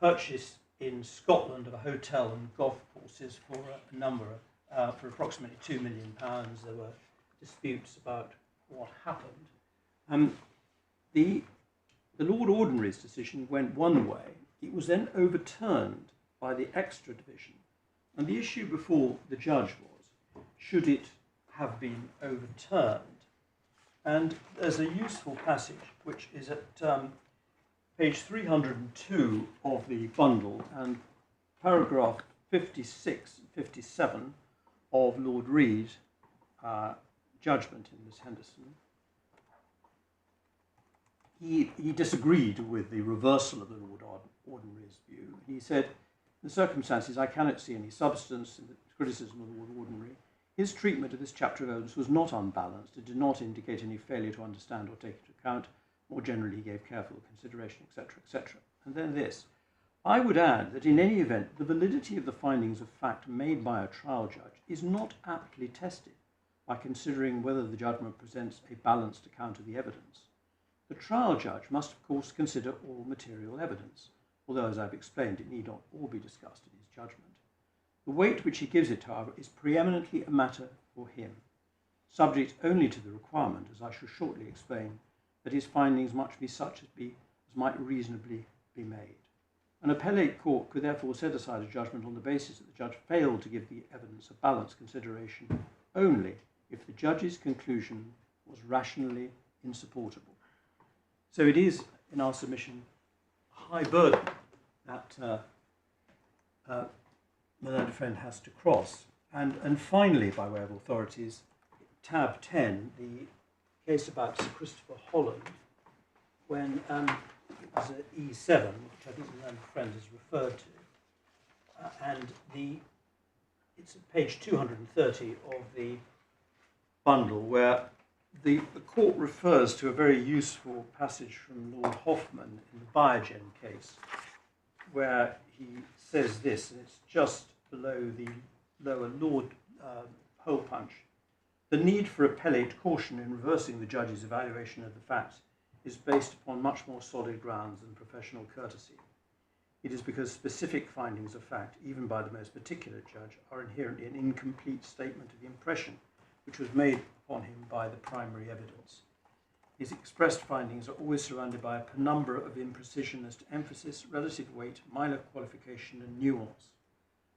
purchase in Scotland of a hotel and golf courses for a number of, for approximately £2 million. There were disputes about what happened. The Lord Ordinary's decision went one way. It was then overturned by the Extra Division. And the issue before the judge was, should it have been overturned? And there's a useful passage, which is at page 302 of the bundle and paragraph 56 and 57 of Lord Reid's judgment in Miss Henderson. He disagreed with the reversal of the Lord Ordinary's view. He said, in the circumstances, I cannot see any substance in the criticism of the Lord Ordinary. His treatment of this chapter of evidence was not unbalanced. It did not indicate any failure to understand or take into account. More generally, he gave careful consideration, etc., etc. And then this. I would add that in any event, the validity of the findings of fact made by a trial judge is not aptly tested by considering whether the judgment presents a balanced account of the evidence. The trial judge must, of course, consider all material evidence, although, as I've explained, it need not all be discussed in his judgment. The weight which he gives it, however, is preeminently a matter for him, subject only to the requirement, as I shall shortly explain, that his findings must be such as might reasonably be made. An appellate court could therefore set aside a judgment on the basis that the judge failed to give the evidence a balanced consideration only if the judge's conclusion was rationally insupportable. So it is, in our submission, a high burden that the learned friend has to cross. And finally, by way of authorities, tab 10, the case about Sir Christopher Holland, when it was at E7, which I think the learned friend has referred to, and it's at page 230 of the bundle, where the court refers to a very useful passage from Lord Hoffman in the Biogen case, where he says this, and it's just below the lower Lord hole punch. The need for appellate caution in reversing the judge's evaluation of the facts is based upon much more solid grounds than professional courtesy. It is because specific findings of fact, even by the most particular judge, are inherently an incomplete statement of the impression which was made upon him by the primary evidence. His expressed findings are always surrounded by a penumbra of imprecision as to emphasis, relative weight, minor qualification, and nuance.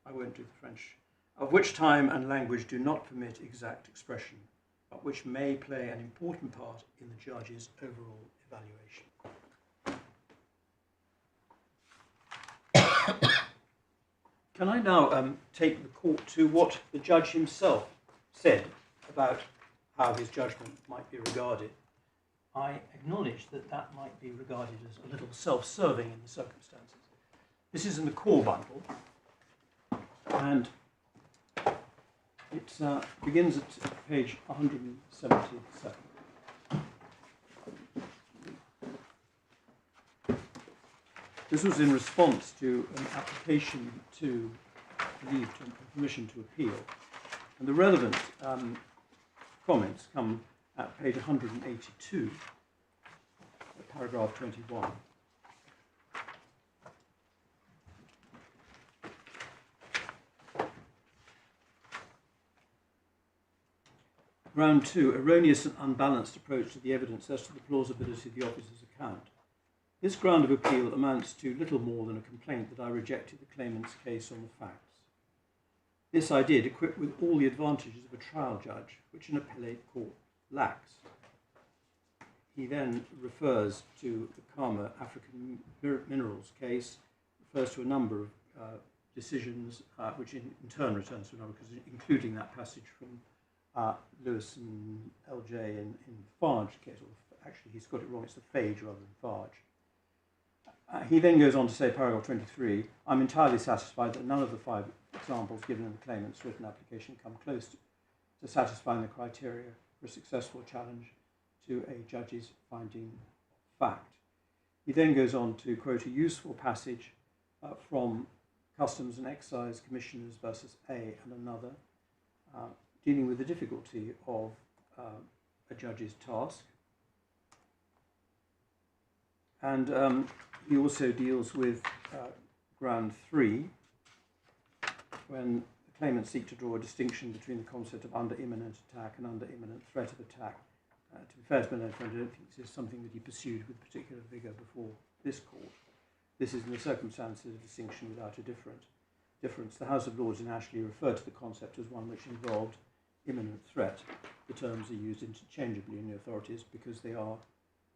I won't do the French. Of which time and language do not permit exact expression, but which may play an important part in the judge's overall evaluation. Can I now take the court to what the judge himself said about how his judgment might be regarded? I acknowledge that that might be regarded as a little self-serving in the circumstances. This is in the core bundle, and it begins at page 177. This was in response to an application to leave to permission to appeal, and the relevant comments come at page 182, paragraph 21. Ground 2, erroneous and unbalanced approach to the evidence as to the plausibility of the officer's account. This ground of appeal amounts to little more than a complaint that I rejected the claimant's case on the facts. This I did, equipped with all the advantages of a trial judge, which an appellate court lacks. He then refers to the Karma African Minerals case, refers to a number of decisions, which in turn returns to a number, because including that passage from Lewis and LJ in Farge case, or actually he's got it wrong, it's the Phage rather than Farge. He then goes on to say, paragraph 23, I'm entirely satisfied that none of the 5 examples given in the claimant's written application come close to satisfying the criteria for a successful challenge to a judge's finding of fact. He then goes on to quote a useful passage from Customs and Excise Commissioners versus A and another, dealing with the difficulty of a judge's task. And he also deals with ground 3, when the claimants seek to draw a distinction between the concept of under imminent attack and under imminent threat of attack. To be fair to my own friend, I don't think this is something that he pursued with particular vigour before this court. This is in the circumstances a distinction without a difference. The House of Lords in Ashley referred to the concept as one which involved imminent threat. The terms are used interchangeably in the authorities because they are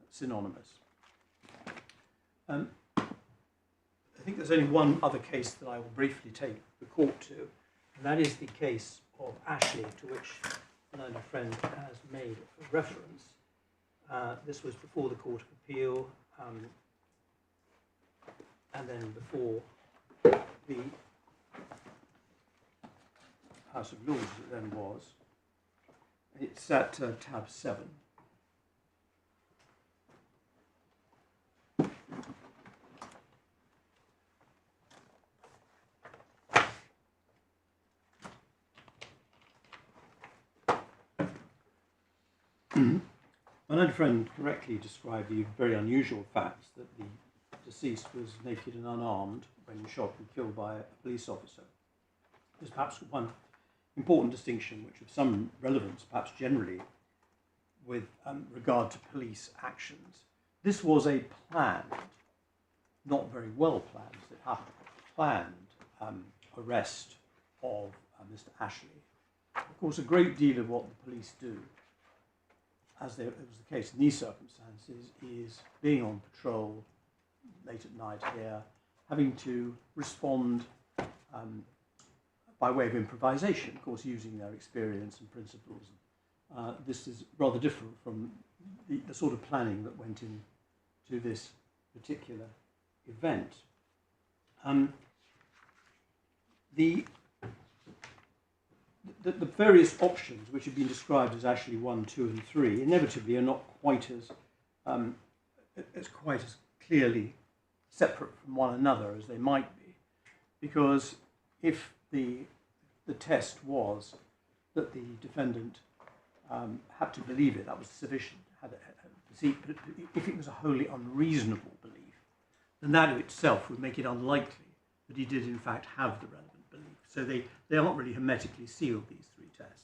synonymous. I think there's only one other case that I will briefly take the court to, and that is the case of Ashley, to which my learned friend has made a reference. This was before the Court of Appeal, and then before the House of Lords, as it then was. It's at tab 7. My learned friend correctly described the very unusual facts that the deceased was naked and unarmed when shot and killed by a police officer. There's perhaps one important distinction, which of some relevance, perhaps generally, with regard to police actions. This was a planned, not very well planned, as it happened, planned arrest of Mr. Ashley. Of course, a great deal of what the police do, as was the case in these circumstances, is being on patrol late at night here, having to respond by way of improvisation, of course, using their experience and principles. This is rather different from the sort of planning that went into this particular event. The various options which have been described as Ashley 1, 2 and 3 inevitably are not quite as clearly separate from one another as they might be, because if the test was that the defendant had to believe it, that was sufficient. But if it was a wholly unreasonable belief, then that of itself would make it unlikely that he did in fact have the relevant belief. So they aren't really hermetically sealed, these 3 tests.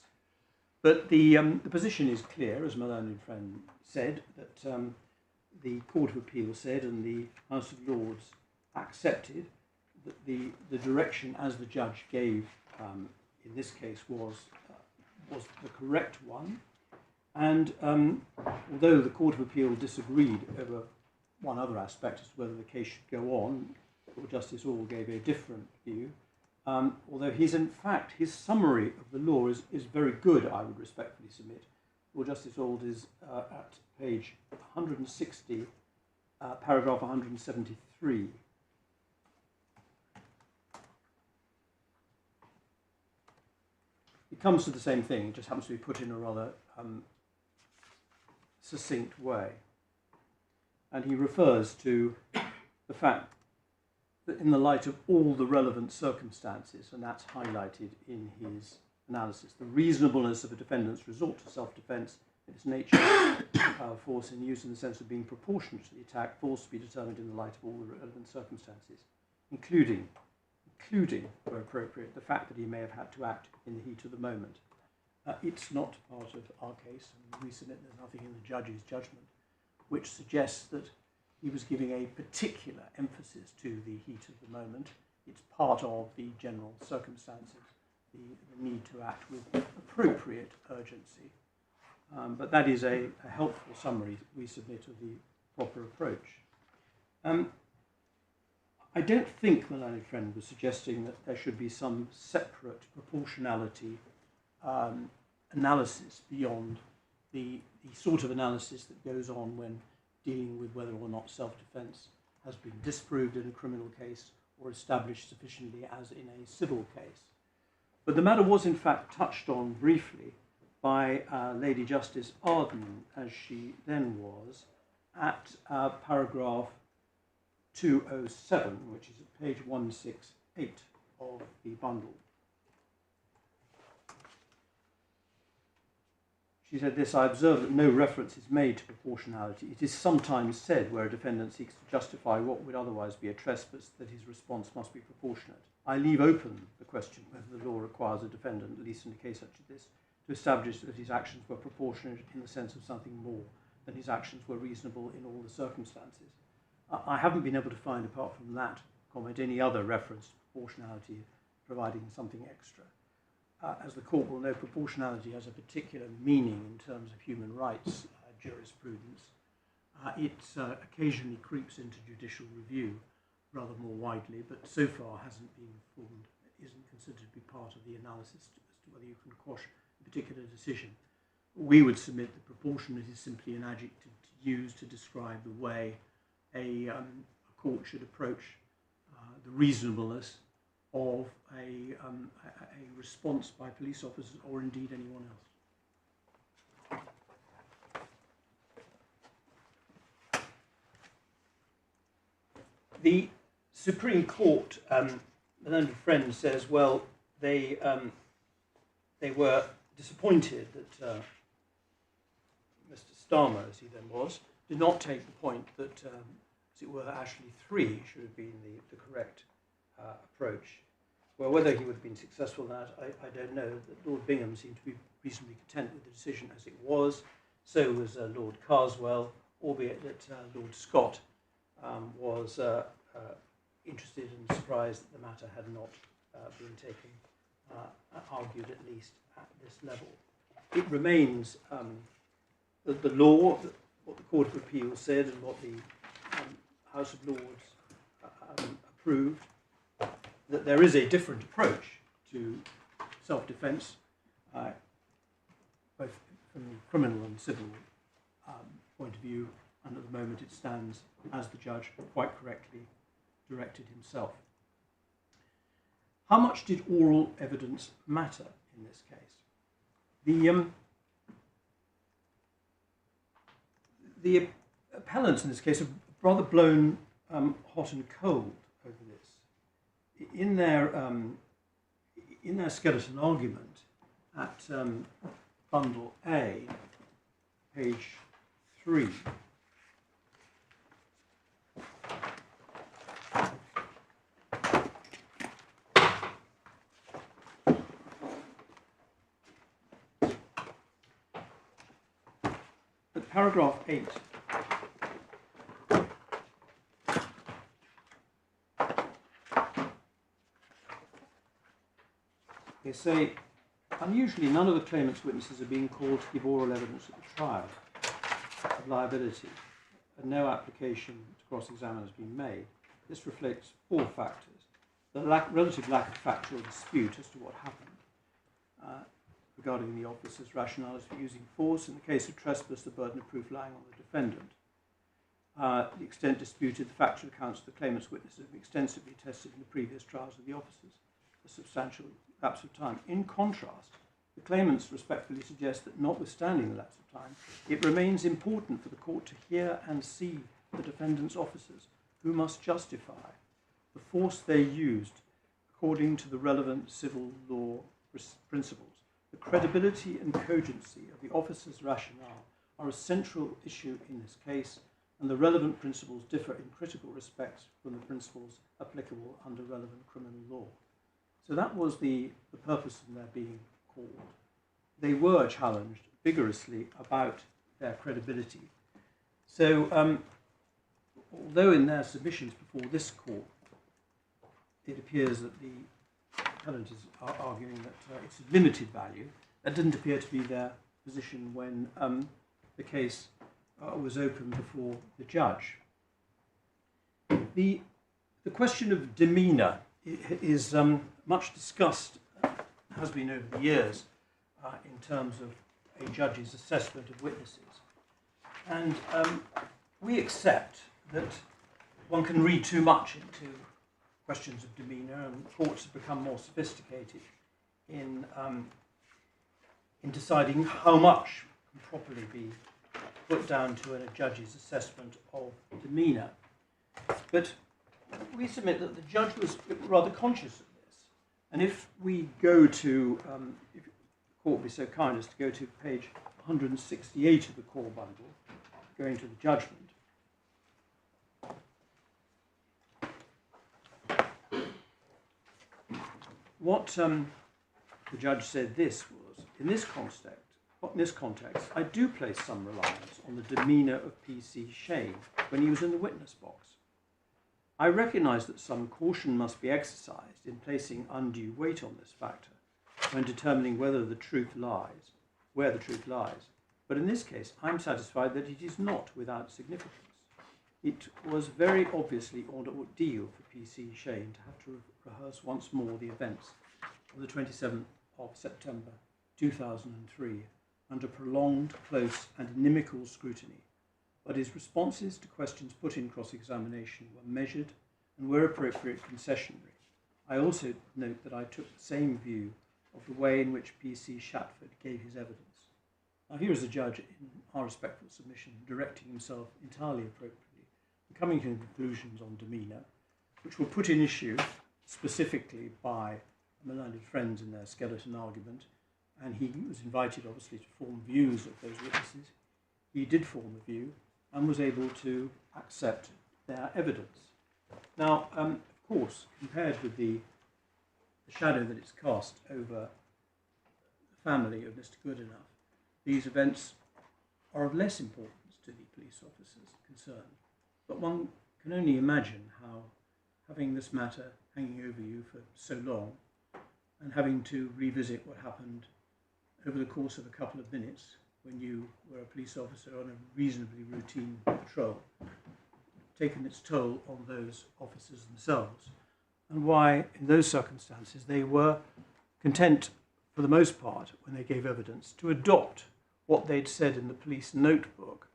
But the position is clear, as my learned friend said, that the Court of Appeal said and the House of Lords accepted that the direction as the judge gave in this case was the correct one. And although the Court of Appeal disagreed over one other aspect as to whether the case should go on, Lord Justice Orr gave a different view. although he's in fact, his summary of the law is very good, I would respectfully submit. Lord Justice Auld is at page 160, paragraph 173. It comes to the same thing, it just happens to be put in a rather succinct way. And he refers to the fact that in the light of all the relevant circumstances, and that's highlighted in his analysis, the reasonableness of a defendant's resort to self-defence in its nature, force in use in the sense of being proportionate to the attack, force to be determined in the light of all the relevant circumstances, including, where appropriate, the fact that he may have had to act in the heat of the moment. It's not part of our case, and we submit there's nothing in the judge's judgment which suggests that he was giving a particular emphasis to the heat of the moment. It's part of the general circumstances, the need to act with appropriate urgency. But that is a helpful summary we submit of the proper approach. I don't think my learned friend was suggesting that there should be some separate proportionality analysis beyond the sort of analysis that goes on when dealing with whether or not self-defence has been disproved in a criminal case or established sufficiently as in a civil case. But the matter was in fact touched on briefly by Lady Justice Arden, as she then was, at paragraph 207, which is at page 168 of the bundle. She said this: I observe that no reference is made to proportionality. It is sometimes said where a defendant seeks to justify what would otherwise be a trespass that his response must be proportionate. I leave open the question whether the law requires a defendant, at least in a case such as this, to establish that his actions were proportionate in the sense of something more than his actions were reasonable in all the circumstances. I haven't been able to find, apart from that comment, any other reference to proportionality providing something extra. As the court will know, proportionality has a particular meaning in terms of human rights jurisprudence. It occasionally creeps into judicial review rather more widely, but so far hasn't been formed, isn't considered to be part of the analysis as to whether you can quash a particular decision. We would submit that proportionate is simply an adjective to use to describe the way a court should approach the reasonableness of a response by police officers or indeed anyone else. The Supreme Court, the learned friend says, well, they were disappointed that Mr. Starmer, as he then was, did not take the point that, as it were, Ashley 3 should have been the correct approach. Well, whether he would have been successful in that, I don't know. Lord Bingham seemed to be reasonably content with the decision as it was. So was Lord Carswell, albeit that Lord Scott was interested and surprised that the matter had not been taken, argued at least at this level. It remains the law, what the Court of Appeal said and what the House of Lords approved, that there is a different approach to self-defence, both from the criminal and civil point of view, and at the moment it stands, as the judge quite correctly directed himself. How much did oral evidence matter in this case? The appellants in this case have rather blown hot and cold over this. In their skeleton argument at Bundle A, page 3, at paragraph 8, they say, unusually none of the claimant's witnesses are being called to give oral evidence at the trial of liability, and no application to cross-examine has been made. This reflects 4 factors. the relative lack of factual dispute as to what happened regarding the officer's rationales for using force. In the case of trespass, the burden of proof lying on the defendant. The extent disputed, the factual accounts of the claimant's witnesses have been extensively tested in the previous trials of the officers, a substantial lapse of time. In contrast, the claimants respectfully suggest that notwithstanding the lapse of time, it remains important for the court to hear and see the defendant's officers, who must justify the force they used according to the relevant civil law principles. The credibility and cogency of the officer's rationale are a central issue in this case, and the relevant principles differ in critical respects from the principles applicable under relevant criminal law. So that was the purpose of their being called. They were challenged vigorously about their credibility. So, although in their submissions before this court, it appears that the appellant is arguing that it's of limited value, that didn't appear to be their position when the case was opened before the judge. The question of demeanour is much discussed, has been over the years, in terms of a judge's assessment of witnesses. And we accept that one can read too much into questions of demeanour, and courts have become more sophisticated in deciding how much can properly be put down to a judge's assessment of demeanour. But we submit that the judge was rather conscious of this. And if we go to, if the court would be so kind as to go to page 168 of the core bundle, going to the judgment, what the judge said this was, in this context, I do place some reliance on the demeanour of P.C. Shane when he was in the witness box. I recognise that some caution must be exercised in placing undue weight on this factor when determining whether the truth lies, where the truth lies. But in this case, I'm satisfied that it is not without significance. It was very obviously an ordeal for P.C. Shane to have to rehearse once more the events of the 27th of September 2003 under prolonged, close and inimical scrutiny, but his responses to questions put in cross-examination were measured and, where appropriate, concessionary. I also note that I took the same view of the way in which P.C. Shatford gave his evidence. Now, here is a judge, in our respectful submission, directing himself entirely appropriately and coming to conclusions on demeanour, which were put in issue specifically by Melinda's friends in their skeleton argument, and he was invited, obviously, to form views of those witnesses. He did form a view and was able to accept their evidence. Now, of course, compared with the shadow that it's cast over the family of Mr Goodenough, these events are of less importance to the police officers concerned. But one can only imagine how, having this matter hanging over you for so long, and having to revisit what happened over the course of a couple of minutes when you were a police officer on a reasonably routine patrol, taken its toll on those officers themselves, and why, in those circumstances, they were content, for the most part, when they gave evidence, to adopt what they'd said in the police notebook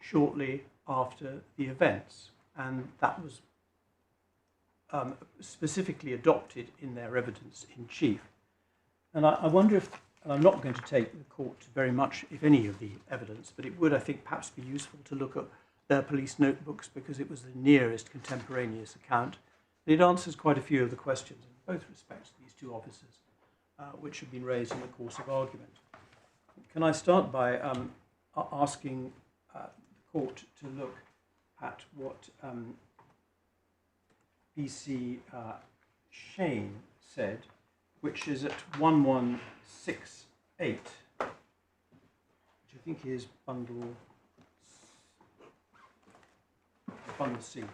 shortly after the events, and that was specifically adopted in their evidence in chief. And I wonder if, and I'm not going to take the court very much, if any, of the evidence, but it would, I think, perhaps be useful to look at their police notebooks because it was the nearest contemporaneous account. It answers quite a few of the questions in both respects to these two officers, which have been raised in the course of argument. Can I start by asking the court to look at what P.C. Shane said, which is at 1168, which I think is bundle C.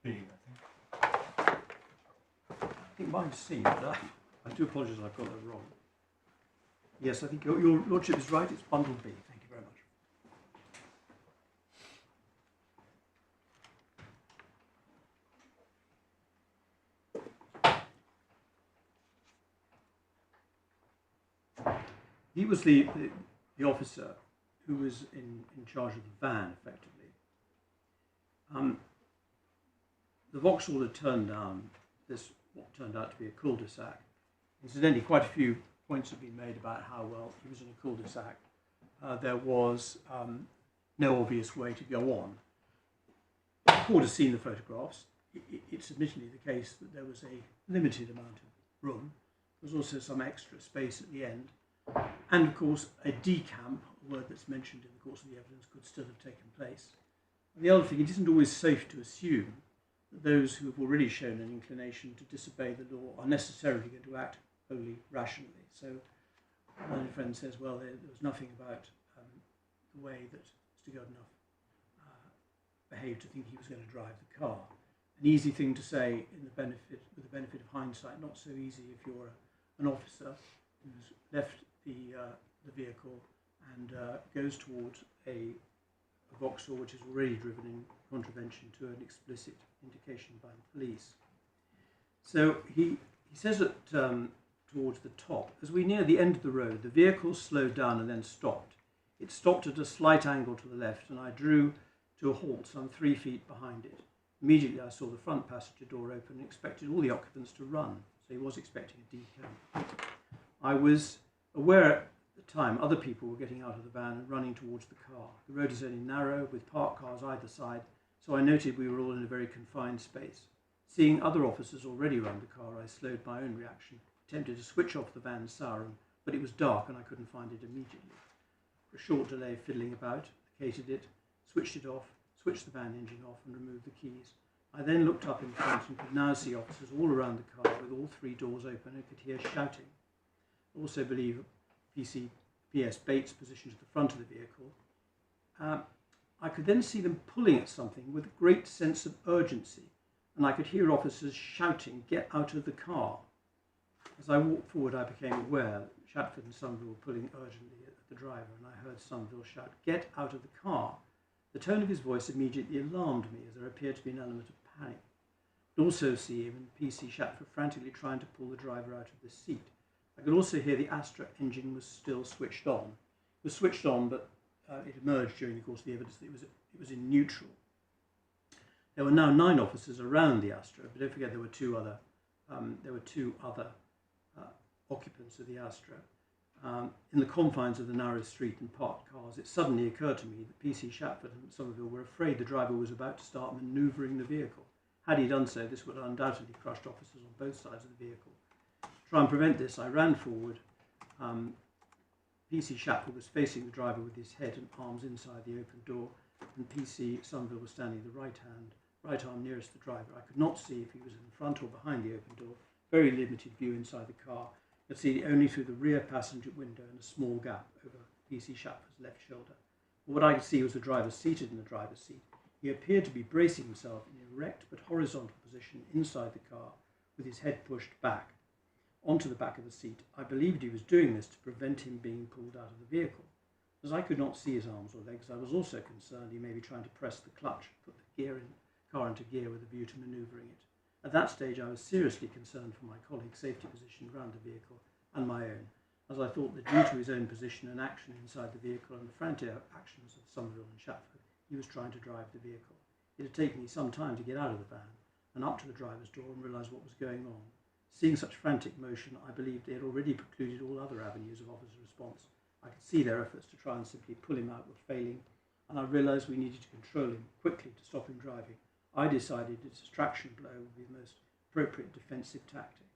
B, I think mine's C, but I do apologise, I've got that wrong. Yes, I think your Lordship is right, it's bundle B. Thank you very much. he was the officer who was in charge of the van, effectively. The Vauxhall had turned down this, what turned out to be a cul-de-sac. Incidentally, quite a few points have been made about how well he was in a cul-de-sac. There was no obvious way to go on. The court has seen the photographs. It's admittedly the case that there was a limited amount of room. There was also some extra space at the end. And of course, a decamp, a word that's mentioned in the course of the evidence, could still have taken place. And the other thing, it isn't always safe to assume that those who have already shown an inclination to disobey the law are necessarily going to act wholly rationally. So one friend says, well, there was nothing about the way that Mr Goodenough behaved to think he was going to drive the car. An easy thing to say with the benefit of hindsight, not so easy if you're an officer who's left the vehicle and goes towards a Vauxhall which is already driven in contravention to an explicit indication by the police. So he says that towards the top, as we near the end of the road, the vehicle slowed down and then stopped. It stopped at a slight angle to the left, and I drew to a halt some 3 feet behind it. Immediately I saw the front passenger door open and expected all the occupants to run, so he was expecting a decamp. I was aware at the time other people were getting out of the van and running towards the car. The road is only narrow, with parked cars either side, so I noted we were all in a very confined space. Seeing other officers already around the car, I slowed my own reaction, attempted to switch off the van's siren, but it was dark and I couldn't find it immediately. For a short delay, fiddling about, located it, switched it off, switched the van engine off and removed the keys. I then looked up in front and could now see officers all around the car with all 3 doors open and could hear shouting. I also believe PS Bates positioned at the front of the vehicle. I could then see them pulling at something with a great sense of urgency, and I could hear officers shouting, "Get out of the car." As I walked forward, I became aware that Chatford and Somerville were pulling urgently at the driver, and I heard Somerville shout, "Get out of the car." The tone of his voice immediately alarmed me, as there appeared to be an element of panic. I could also see him and PC Chatford frantically trying to pull the driver out of the seat. I could also hear the Astra engine was still switched on. It was switched on, but it emerged during the course of the evidence that it was in neutral. There were now 9 officers around the Astra, but don't forget there were two other occupants of the Astra. In the confines of the narrow street and parked cars, it suddenly occurred to me that PC Chatford and Somerville were afraid the driver was about to start manoeuvring the vehicle. Had he done so, this would have undoubtedly crushed officers on both sides of the vehicle. To try and prevent this, I ran forward. PC Chatford was facing the driver with his head and arms inside the open door, and PC Somerville was standing the right arm nearest the driver. I could not see if he was in front or behind the open door. Very limited view inside the car. I could see only through the rear passenger window and a small gap over PC Chatford's left shoulder. But what I could see was the driver seated in the driver's seat. He appeared to be bracing himself in an erect but horizontal position inside the car, with his head pushed back onto the back of the seat. I believed he was doing this to prevent him being pulled out of the vehicle. As I could not see his arms or legs, I was also concerned he may be trying to press the clutch, put the car into gear with a view to manoeuvring it. At that stage, I was seriously concerned for my colleague's safety position around the vehicle and my own, as I thought that due to his own position and action inside the vehicle and the frantic actions of Somerville and Chatford, he was trying to drive the vehicle. It had taken me some time to get out of the van and up to the driver's door and realise what was going on. Seeing such frantic motion, I believed they had already precluded all other avenues of officer response. I could see their efforts to try and simply pull him out were failing, and I realised we needed to control him quickly to stop him driving. I decided a distraction blow would be the most appropriate defensive tactic.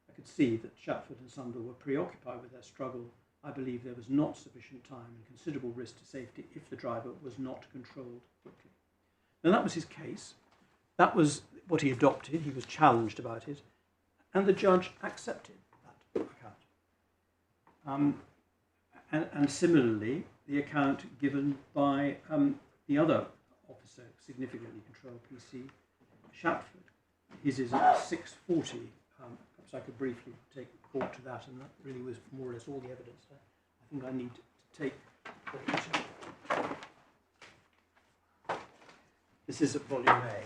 I could see that Chatford and Somerville were preoccupied with their struggle. I believe there was not sufficient time and considerable risk to safety if the driver was not controlled quickly. Now that was his case. That was what he adopted. He was challenged about it, and the judge accepted that account. And similarly, the account given by the other officer, significantly controlled PC Chatford. His is at 6:40. Perhaps I could briefly take the court to that, and that really was more or less all the evidence. I think I need to take court. This is at volume A.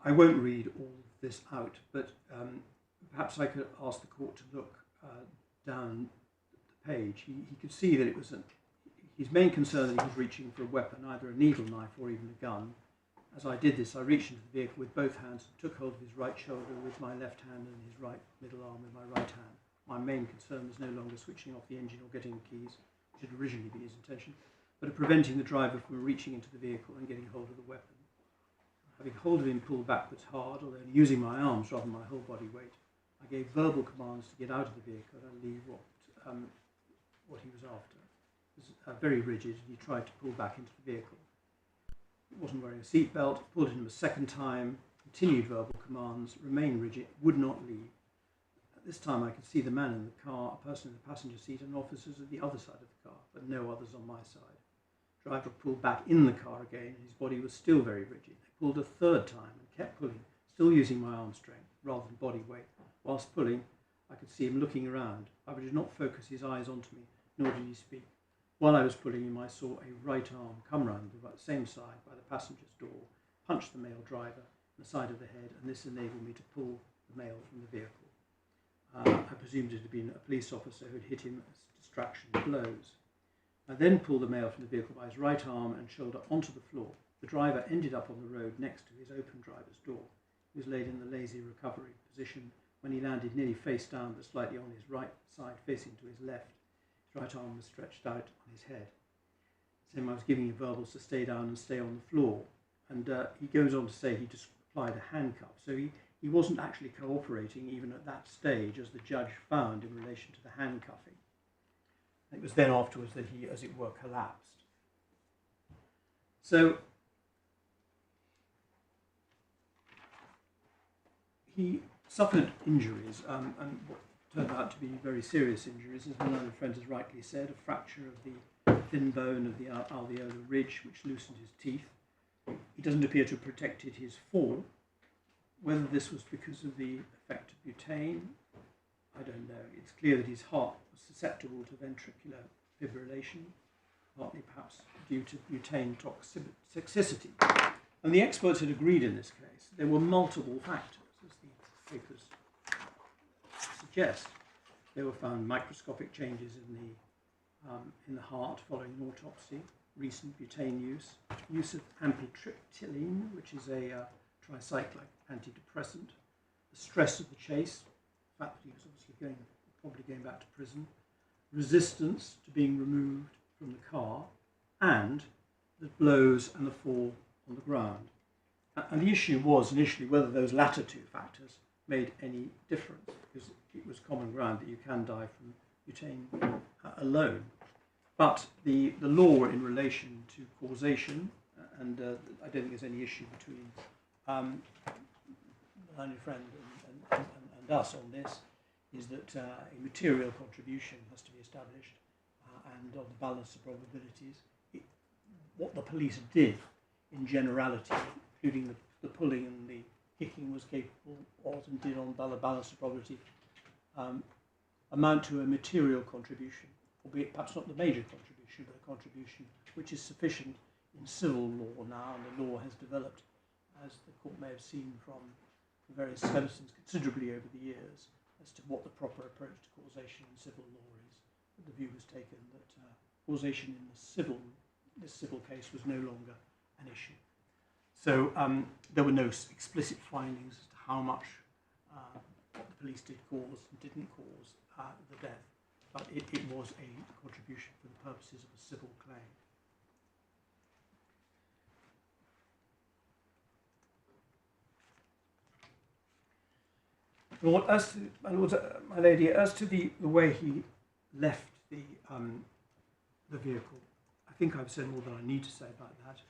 I won't read all of this out, but perhaps I could ask the court to look down the page. He could see that it was his main concern that he was reaching for a weapon, either a needle knife or even a gun. As I did this, I reached into the vehicle with both hands, took hold of his right shoulder with my left hand and his right middle arm with my right hand. My main concern was no longer switching off the engine or getting the keys, which had originally been his intention, but of preventing the driver from reaching into the vehicle and getting hold of the weapon. Having hold of him pulled backwards hard, although using my arms rather than my whole body weight, I gave verbal commands to get out of the vehicle and leave what he was after. It was very rigid, and he tried to pull back into the vehicle. He wasn't wearing a seatbelt, pulled him a second time, continued verbal commands, remained rigid, would not leave. At this time I could see the man in the car, a person in the passenger seat, and officers at the other side of the car, but no others on my side. The driver pulled back in the car again, and his body was still very rigid. They pulled a third time and kept pulling, still using my arm strength rather than body weight. Whilst pulling, I could see him looking around. However, he did not focus his eyes onto me, nor did he speak. While I was pulling him, I saw a right arm come round the same side by the passenger's door, punch the male driver in the side of the head, and this enabled me to pull the male from the vehicle. I presumed it had been a police officer who had hit him as distraction blows. I then pulled the male from the vehicle by his right arm and shoulder onto the floor. The driver ended up on the road next to his open driver's door. He was laid in the lazy recovery position when he landed nearly face down but slightly on his right side facing to his left. His right arm was stretched out on his head. Same, I was giving him verbals to stay down and stay on the floor. And he goes on to say he just applied a handcuff. So he wasn't actually cooperating even at that stage, as the judge found in relation to the handcuffing. It was then afterwards that he, as it were, collapsed. So he suffered injuries, and what turned out to be very serious injuries, as my learned friend has rightly said, a fracture of the thin bone of the alveolar ridge, which loosened his teeth. He doesn't appear to have protected his fall. Whether this was because of the effect of butane, I don't know. It's clear that his heart was susceptible to ventricular fibrillation, partly perhaps due to butane toxicity. And the experts had agreed in this case. There were multiple factors, as the papers suggest. There were found microscopic changes in the heart following an autopsy, recent butane use of amitriptyline, which is a tricyclic antidepressant, the stress of the chase, the fact that he was obviously probably going back to prison, resistance to being removed from the car, and the blows and the fall on the ground. And the issue was initially whether those latter two factors made any difference, because it was common ground that you can die from butane alone. But the law in relation to causation, and I don't think there's any issue between my learned friend and us on this, is that a material contribution has to be established, and on the balance of probabilities, what the police did in generality, including the pulling and the kicking, was capable of and did on the balance of probability amount to a material contribution, albeit perhaps not the major contribution, but a contribution which is sufficient in civil law now, and the law has developed, as the court may have seen from the various skeletons, considerably over the years as to what the proper approach to causation in civil law is. But the view was taken that causation in this civil case was no longer an issue. So there were no explicit findings as to how much what the police did cause and didn't cause the death, but it was a contribution for the purposes of a civil claim. Lord, my lady, as to the way he left the vehicle, I think I've said more than I need to say about that.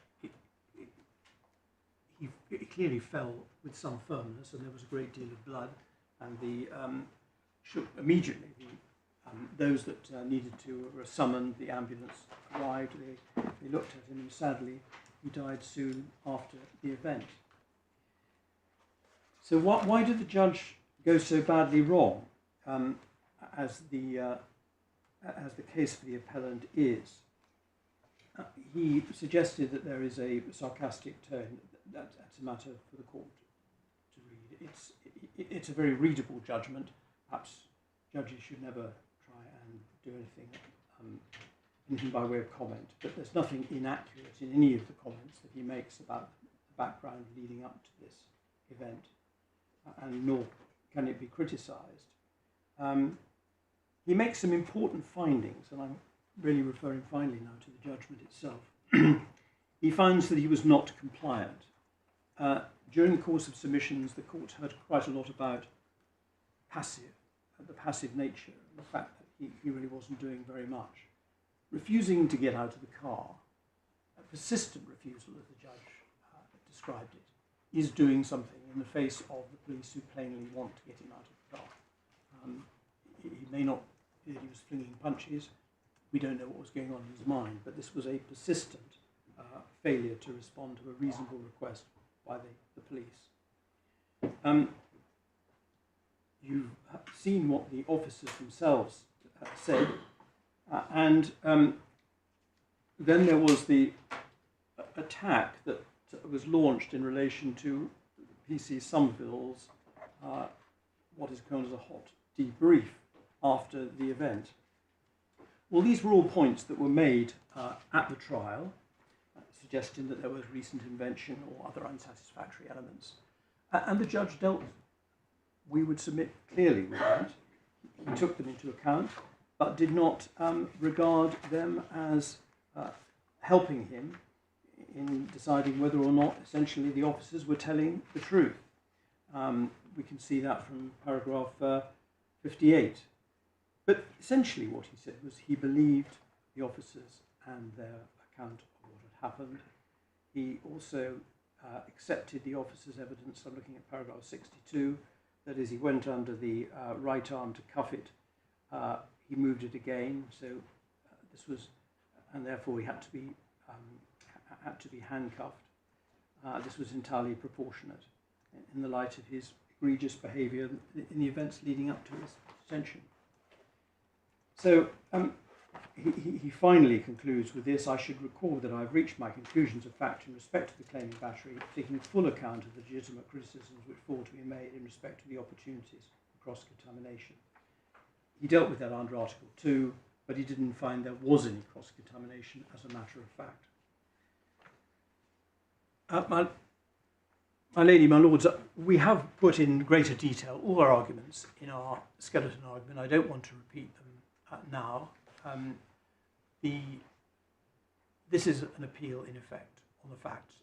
He clearly fell with some firmness, and there was a great deal of blood, and immediately those that needed to were summoned. The ambulance arrived. They looked at him, and sadly, he died soon after the event. So why did the judge go so badly wrong, as the case for the appellant is? He suggested that there is a sarcastic tone. That's a matter for the court it's a very readable judgment. Perhaps judges should never try and do anything by way of comment, but there's nothing inaccurate in any of the comments that he makes about the background leading up to this event, and nor can it be criticised. He makes some important findings, and I'm really referring finally now to the judgment itself. He finds that he was not compliant. During the course of submissions, the court heard quite a lot about the passive nature, and the fact that he really wasn't doing very much. Refusing to get out of the car, a persistent refusal, as the judge described it, is doing something in the face of the police who plainly want to get him out of the car. He may not be that he was flinging punches. We don't know what was going on in his mind, but this was a persistent failure to respond to a reasonable request by the police. You've seen what the officers themselves said, and then there was the attack that was launched in relation to PC Somerville's what is known as a hot debrief after the event. Well, these were all points that were made at the trial, suggesting that there was recent invention or other unsatisfactory elements. And the judge dealt, we would submit, clearly with that. He took them into account, but did not regard them as helping him in deciding whether or not, essentially, the officers were telling the truth. We can see that from paragraph 58. But essentially what he said was he believed the officers and their account of what had happened. He also accepted the officers' evidence. I'm looking at paragraph 62. That is, he went under the right arm to cuff it. He moved it again. So this was, and therefore he had to be handcuffed. This was entirely proportionate in the light of his egregious behaviour in the events leading up to his detention. So he finally concludes with this: I should record that I've reached my conclusions of fact in respect to the claiming battery, taking full account of the legitimate criticisms which fall to be made in respect to the opportunities for cross-contamination. He dealt with that under Article 2, but he didn't find there was any cross-contamination as a matter of fact. My lady, my lords, we have put in greater detail all our arguments in our skeleton argument. I don't want to repeat them now. This is an appeal, in effect, on the facts.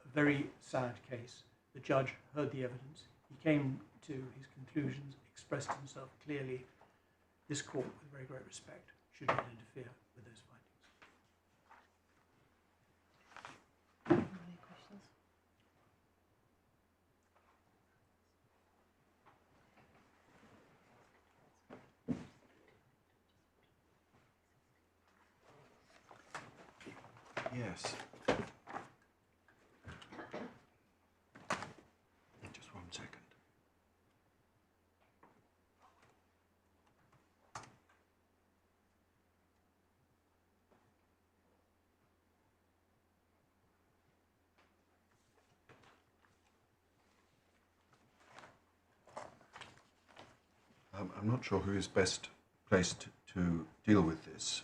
A very sad case. The judge heard the evidence. He came to his conclusions, expressed himself clearly. This court, with very great respect, should not interfere with those findings. Any questions? Yes. Just 1 second. I'm not sure who is best placed to deal with this.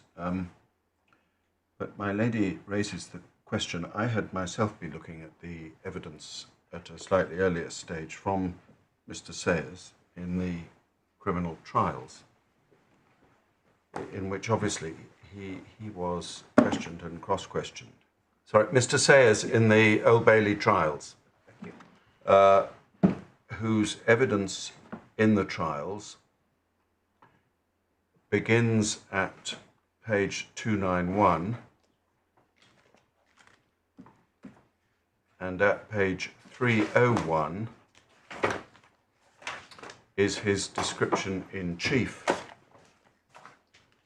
But my lady raises the question. I had myself been looking at the evidence at a slightly earlier stage from Mr. Sayers in the criminal trials, in which obviously he was questioned and cross-questioned. Sorry, Mr. Sayers in the Old Bailey trials, whose evidence in the trials begins at page 291 and at page 301 is his description in chief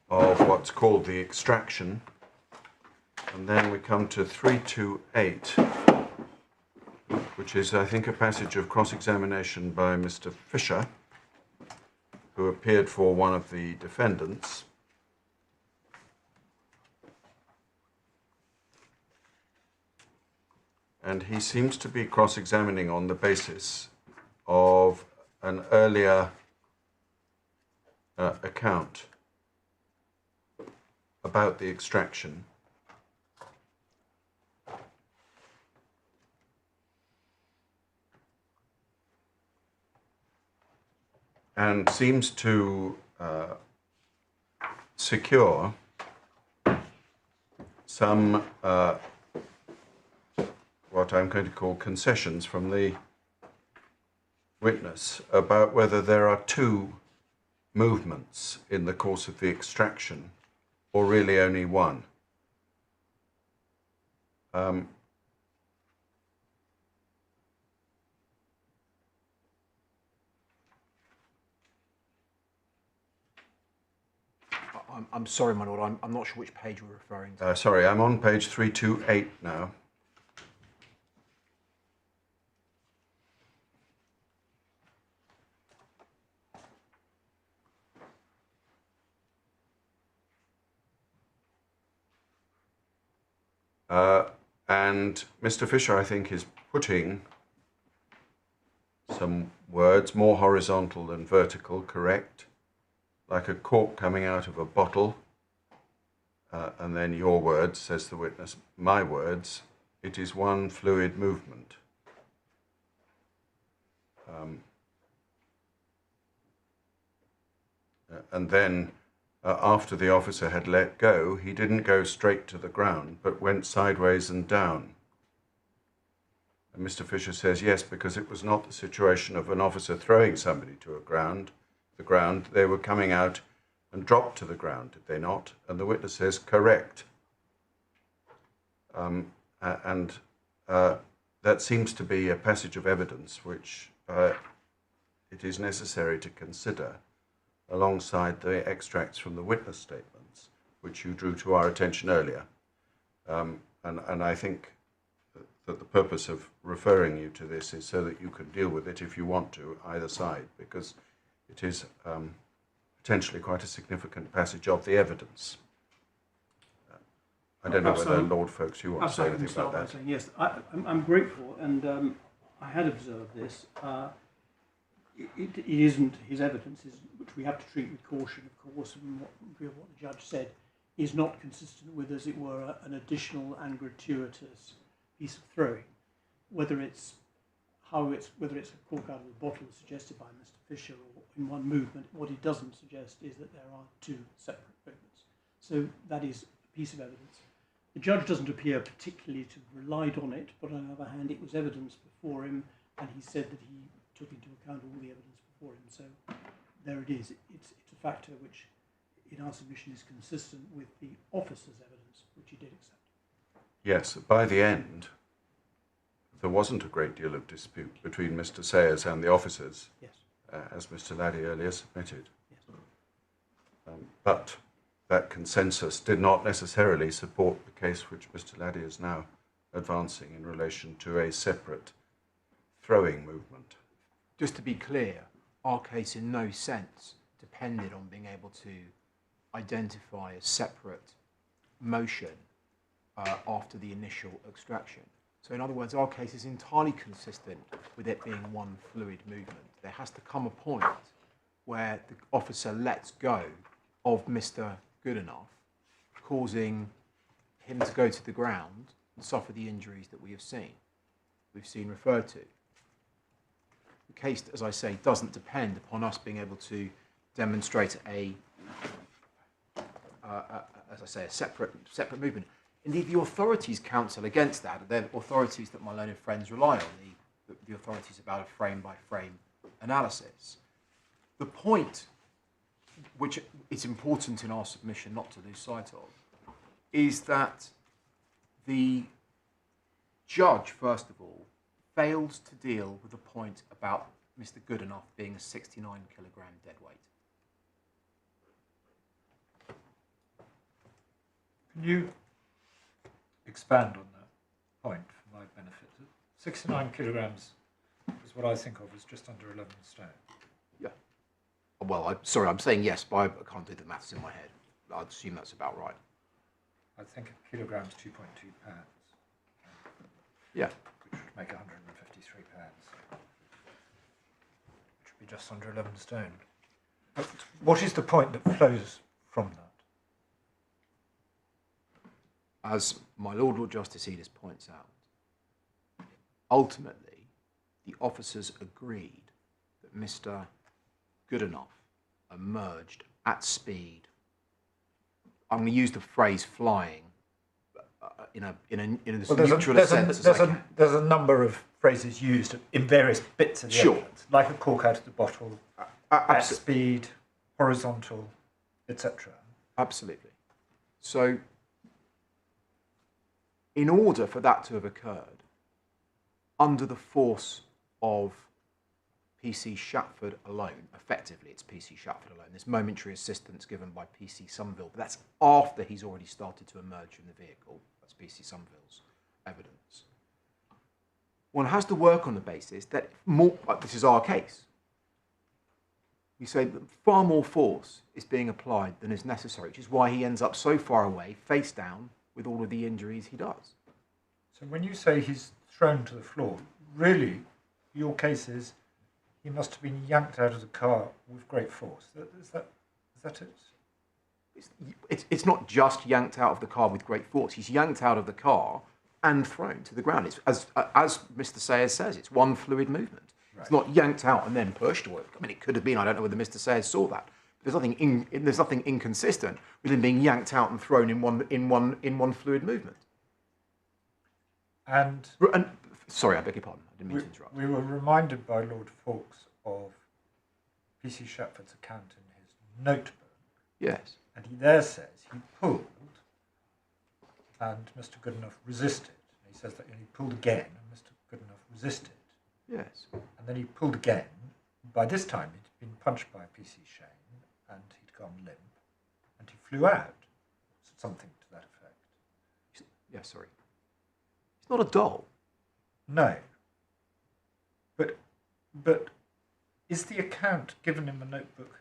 of what's called the extraction, and then we come to 328, which is, I think, a passage of cross-examination by Mr. Fisher, who appeared for one of the defendants. And he seems to be cross-examining on the basis of an earlier account about the extraction. And seems to secure some what I'm going to call concessions from the witness about whether there are two movements in the course of the extraction or really only one. I'm sorry, my lord, I'm not sure which page we're referring to. Sorry, I'm on page 328 now. And Mr. Fisher, I think, is putting some words, more horizontal than vertical, correct? Like a cork coming out of a bottle. And then your words, says the witness, my words, it is one fluid movement. And then after the officer had let go, he didn't go straight to the ground, but went sideways and down. And Mr. Fisher says, yes, because it was not the situation of an officer throwing somebody to the ground. They were coming out and dropped to the ground, did they not? And the witness says, correct. And that seems to be a passage of evidence which it is necessary to consider alongside the extracts from the witness statements, which you drew to our attention earlier. And I think that the purpose of referring you to this is so that you can deal with it if you want to, either side, because it is potentially quite a significant passage of the evidence. I don't know whether, Lord Folkes, you want to say anything about that. Saying, yes, I'm grateful, and I had observed this. It isn't his evidence, which we have to treat with caution, of course, and what the judge said is not consistent with, as it were, an additional and gratuitous piece of throwing. Whether it's a cork out of the bottle as suggested by Mr. Fisher, or in one movement, what he doesn't suggest is that there are two separate movements. So that is a piece of evidence. The judge doesn't appear particularly to have relied on it, but on the other hand, it was evidence before him, and he said that he took into account all the evidence before him. So there it is. It's a factor which, in our submission, is consistent with the officer's evidence, which he did accept. Yes, by the end, there wasn't a great deal of dispute between Mr. Sayers and the officers, Yes. As Mr. Laddie earlier submitted. Yes. But that consensus did not necessarily support the case which Mr. Laddie is now advancing in relation to a separate throwing movement. Just to be clear, our case in no sense depended on being able to identify a separate motion after the initial extraction. So in other words, our case is entirely consistent with it being one fluid movement. There has to come a point where the officer lets go of Mr. Goodenough, causing him to go to the ground and suffer the injuries that we've seen referred to. The case, as I say, doesn't depend upon us being able to demonstrate a separate movement. Indeed, the authorities counsel against that. They're authorities that my learned friends rely on, the authorities about a frame-by-frame analysis. The point, which is important in our submission not to lose sight of, is that the judge, first of all, fails to deal with the point about Mr. Goodenough being a 69-kilogram dead weight. Can you expand on that point for my benefit? 69 kilograms is what I think of as just under 11 stone. Yeah. Well, I'm saying yes, but I can't do the maths in my head. I'd assume that's about right. I think a kilogram's 2.2 pounds. Yeah. Which would make 153 pounds. be just under 11 stone. But what is the point that flows from that? As my Lord Justice Edis points out, ultimately, the officers agreed that Mr Goodenough emerged at speed. I'm going to use the phrase flying in a neutral sense. There's a number of phrases used in various bits of the evidence, like a cork out of the bottle, at speed, horizontal, etc. Absolutely. So, in order for that to have occurred, under the force of PC Shatford alone, effectively it's PC Shatford alone, there's momentary assistance given by PC Somerville, but that's after he's already started to emerge from the vehicle. That's PC Somerville's evidence. One has to work on the basis that this is our case. We say that far more force is being applied than is necessary, which is why he ends up so far away, face down, with all of the injuries he does. So when you say he's thrown to the floor, really, your case is he must have been yanked out of the car with great force. Is that it? It's not just yanked out of the car with great force. He's yanked out of the car and thrown to the ground. It's, as Mr Sayers says, it's one fluid movement. Right. It's not yanked out and then pushed. Or, I mean, it could have been. I don't know whether Mr Sayers saw that. There's nothing inconsistent with him being yanked out and thrown in one fluid movement. And sorry, I beg your pardon. I didn't mean to interrupt. We were reminded by Lord Fawkes of PC Shatford's account in his notebook. Yes. And he there says he pulled, and Mr Goodenough resisted. And he says that he pulled again, and Mr Goodenough resisted. Yes. And then he pulled again. By this time, he'd been punched by PC Shane, and he'd gone limp, and he flew out. Something to that effect. Yes, sorry. It's not a doll. No. But is the account given in the notebook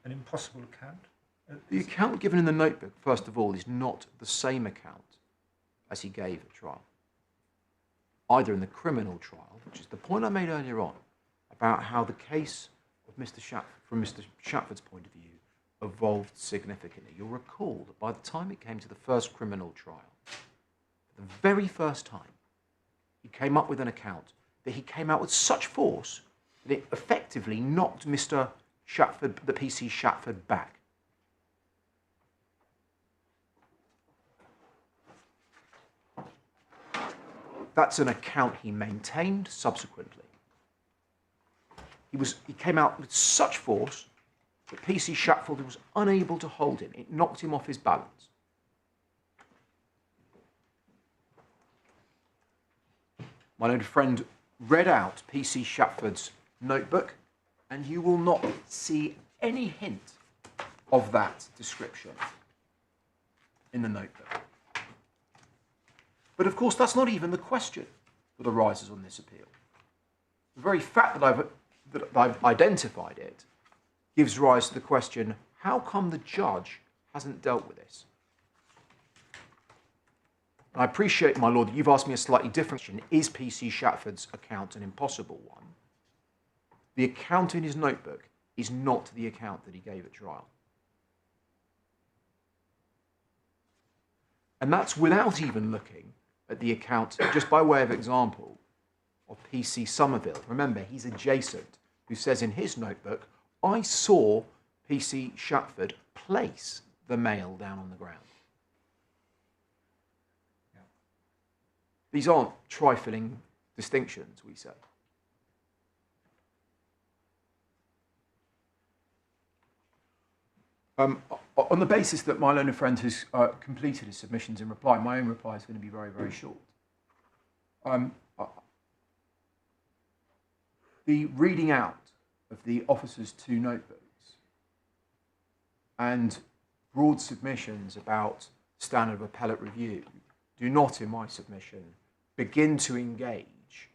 an impossible account? The account given in the notebook, first of all, is not the same account as he gave at trial. Either in the criminal trial, which is the point I made earlier on, about how the case of from Mr Shatford's point of view, evolved significantly. You'll recall that by the time it came to the first criminal trial, for the very first time, he came up with an account that he came out with such force that it effectively knocked Mr Shatford, the PC Shatford, back. That's an account he maintained subsequently. He came out with such force that PC Shatford was unable to hold him. It knocked him off his balance. My own friend read out PC Shatford's notebook, and you will not see any hint of that description in the notebook. But of course, that's not even the question that arises on this appeal. The very fact that I've identified it gives rise to the question, how come the judge hasn't dealt with this? And I appreciate, my lord, that you've asked me a slightly different question. Is PC Shatford's account an impossible one? The account in his notebook is not the account that he gave at trial. And that's without even looking at the account, just by way of example, of PC Somerville. Remember, he's adjacent, who says in his notebook, I saw PC Shatford place the male down on the ground. Yeah. These aren't trifling distinctions, we say. On the basis that my learned friend has completed his submissions in reply, my own reply is going to be very, very short. The reading out of the officer's two notebooks and broad submissions about standard of appellate review do not, in my submission, begin to engage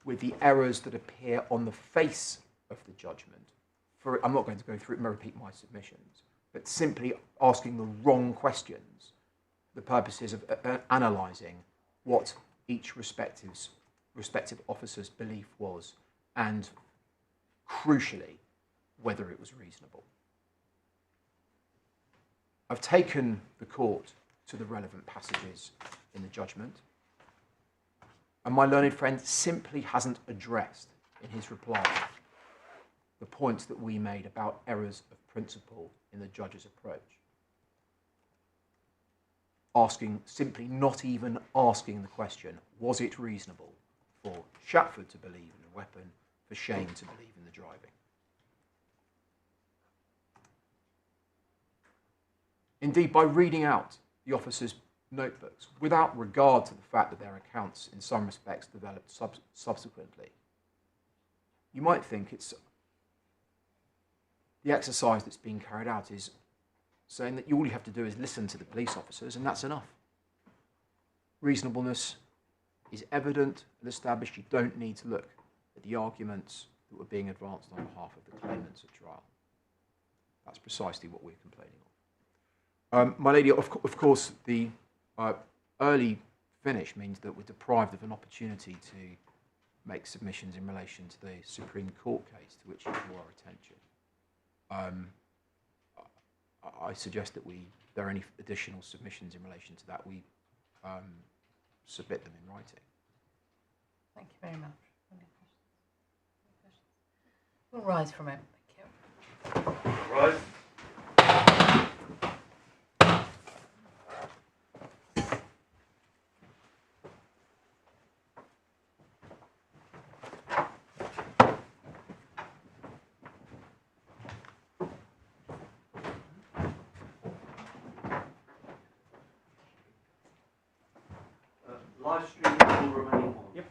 with the errors that appear on the face of the judgment. I'm not going to go through and repeat my submissions, but simply asking the wrong questions for the purposes of analysing what each respective officer's belief was and crucially, whether it was reasonable. I've taken the court to the relevant passages in the judgment, and my learned friend simply hasn't addressed in his reply the points that we made about errors of principle in the judge's approach. Simply not even asking the question, was it reasonable for Shatford to believe in a weapon, for Shane to believe in the driving? Indeed, by reading out the officers' notebooks, without regard to the fact that their accounts in some respects developed subsequently, you might think it's the exercise that's being carried out is saying that all you have to do is listen to the police officers and that's enough. Reasonableness is evident and established. You don't need to look at the arguments that were being advanced on behalf of the claimants at trial. That's precisely what we're complaining of. My lady, of course, the early finish means that we're deprived of an opportunity to make submissions in relation to the Supreme Court case to which you draw our attention. I suggest that if there are any additional submissions in relation to that, we submit them in writing. Thank you very much. Any questions? We'll rise from it. Thank you. Rise. Live stream will remain on. Yep.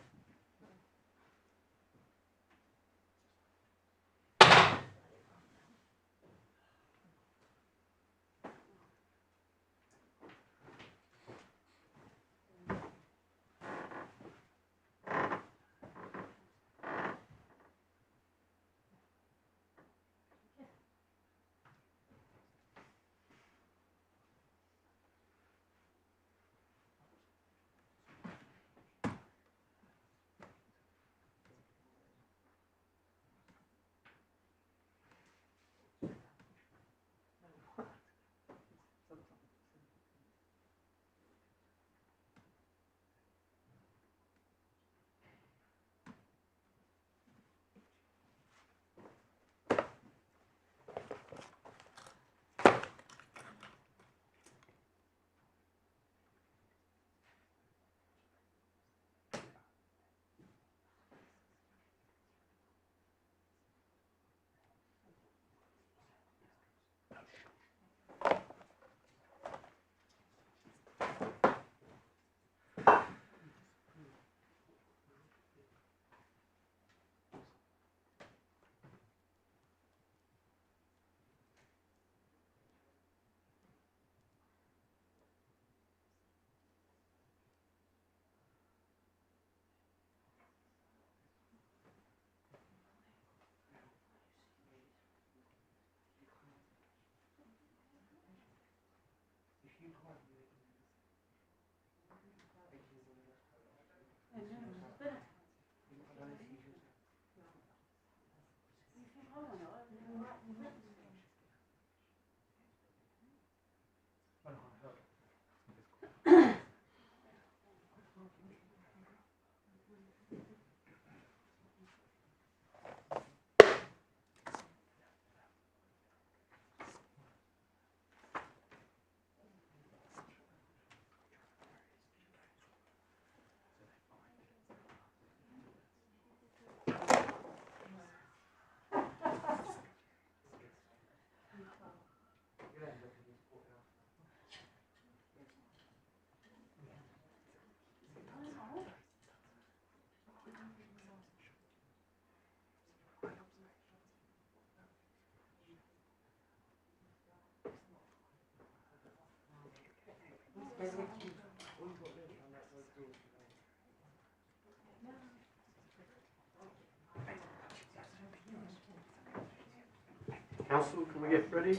Council, can we get ready?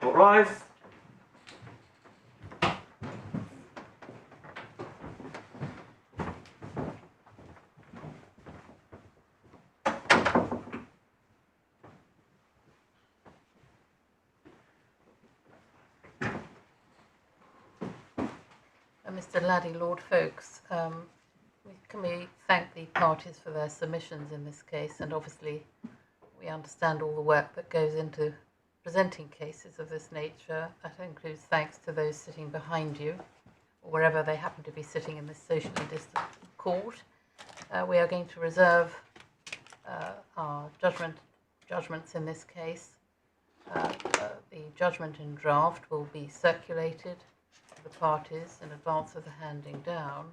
All rise. Mr. Laddie, Lord Folkes, can we thank the parties for their submissions in this case, and obviously we understand all the work that goes into presenting cases of this nature. That includes thanks to those sitting behind you, or wherever they happen to be sitting in this socially distant court. We are going to reserve our judgments in this case. The judgment in draft will be circulated to the parties in advance of the handing down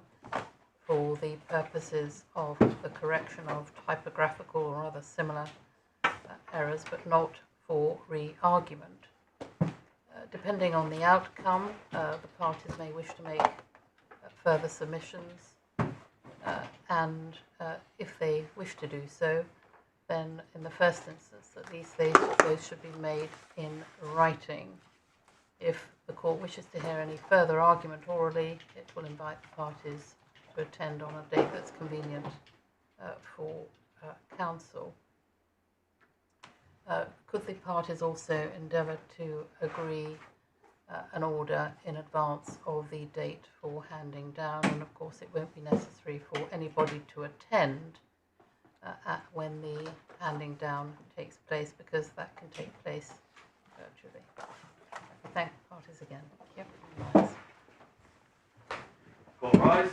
for the purposes of the correction of typographical or other similar errors, but not for re-argument. Depending on the outcome, the parties may wish to make further submissions, and if they wish to do so, then in the first instance at least those should be made in writing. If the court wishes to hear any further argument orally, it will invite the parties to attend on a date that's convenient for counsel. Could the parties also endeavour to agree an order in advance of the date for handing down? And of course it won't be necessary for anybody to attend when the handing down takes place, because that can take place virtually. Thank the parties again. Thank you. All rise.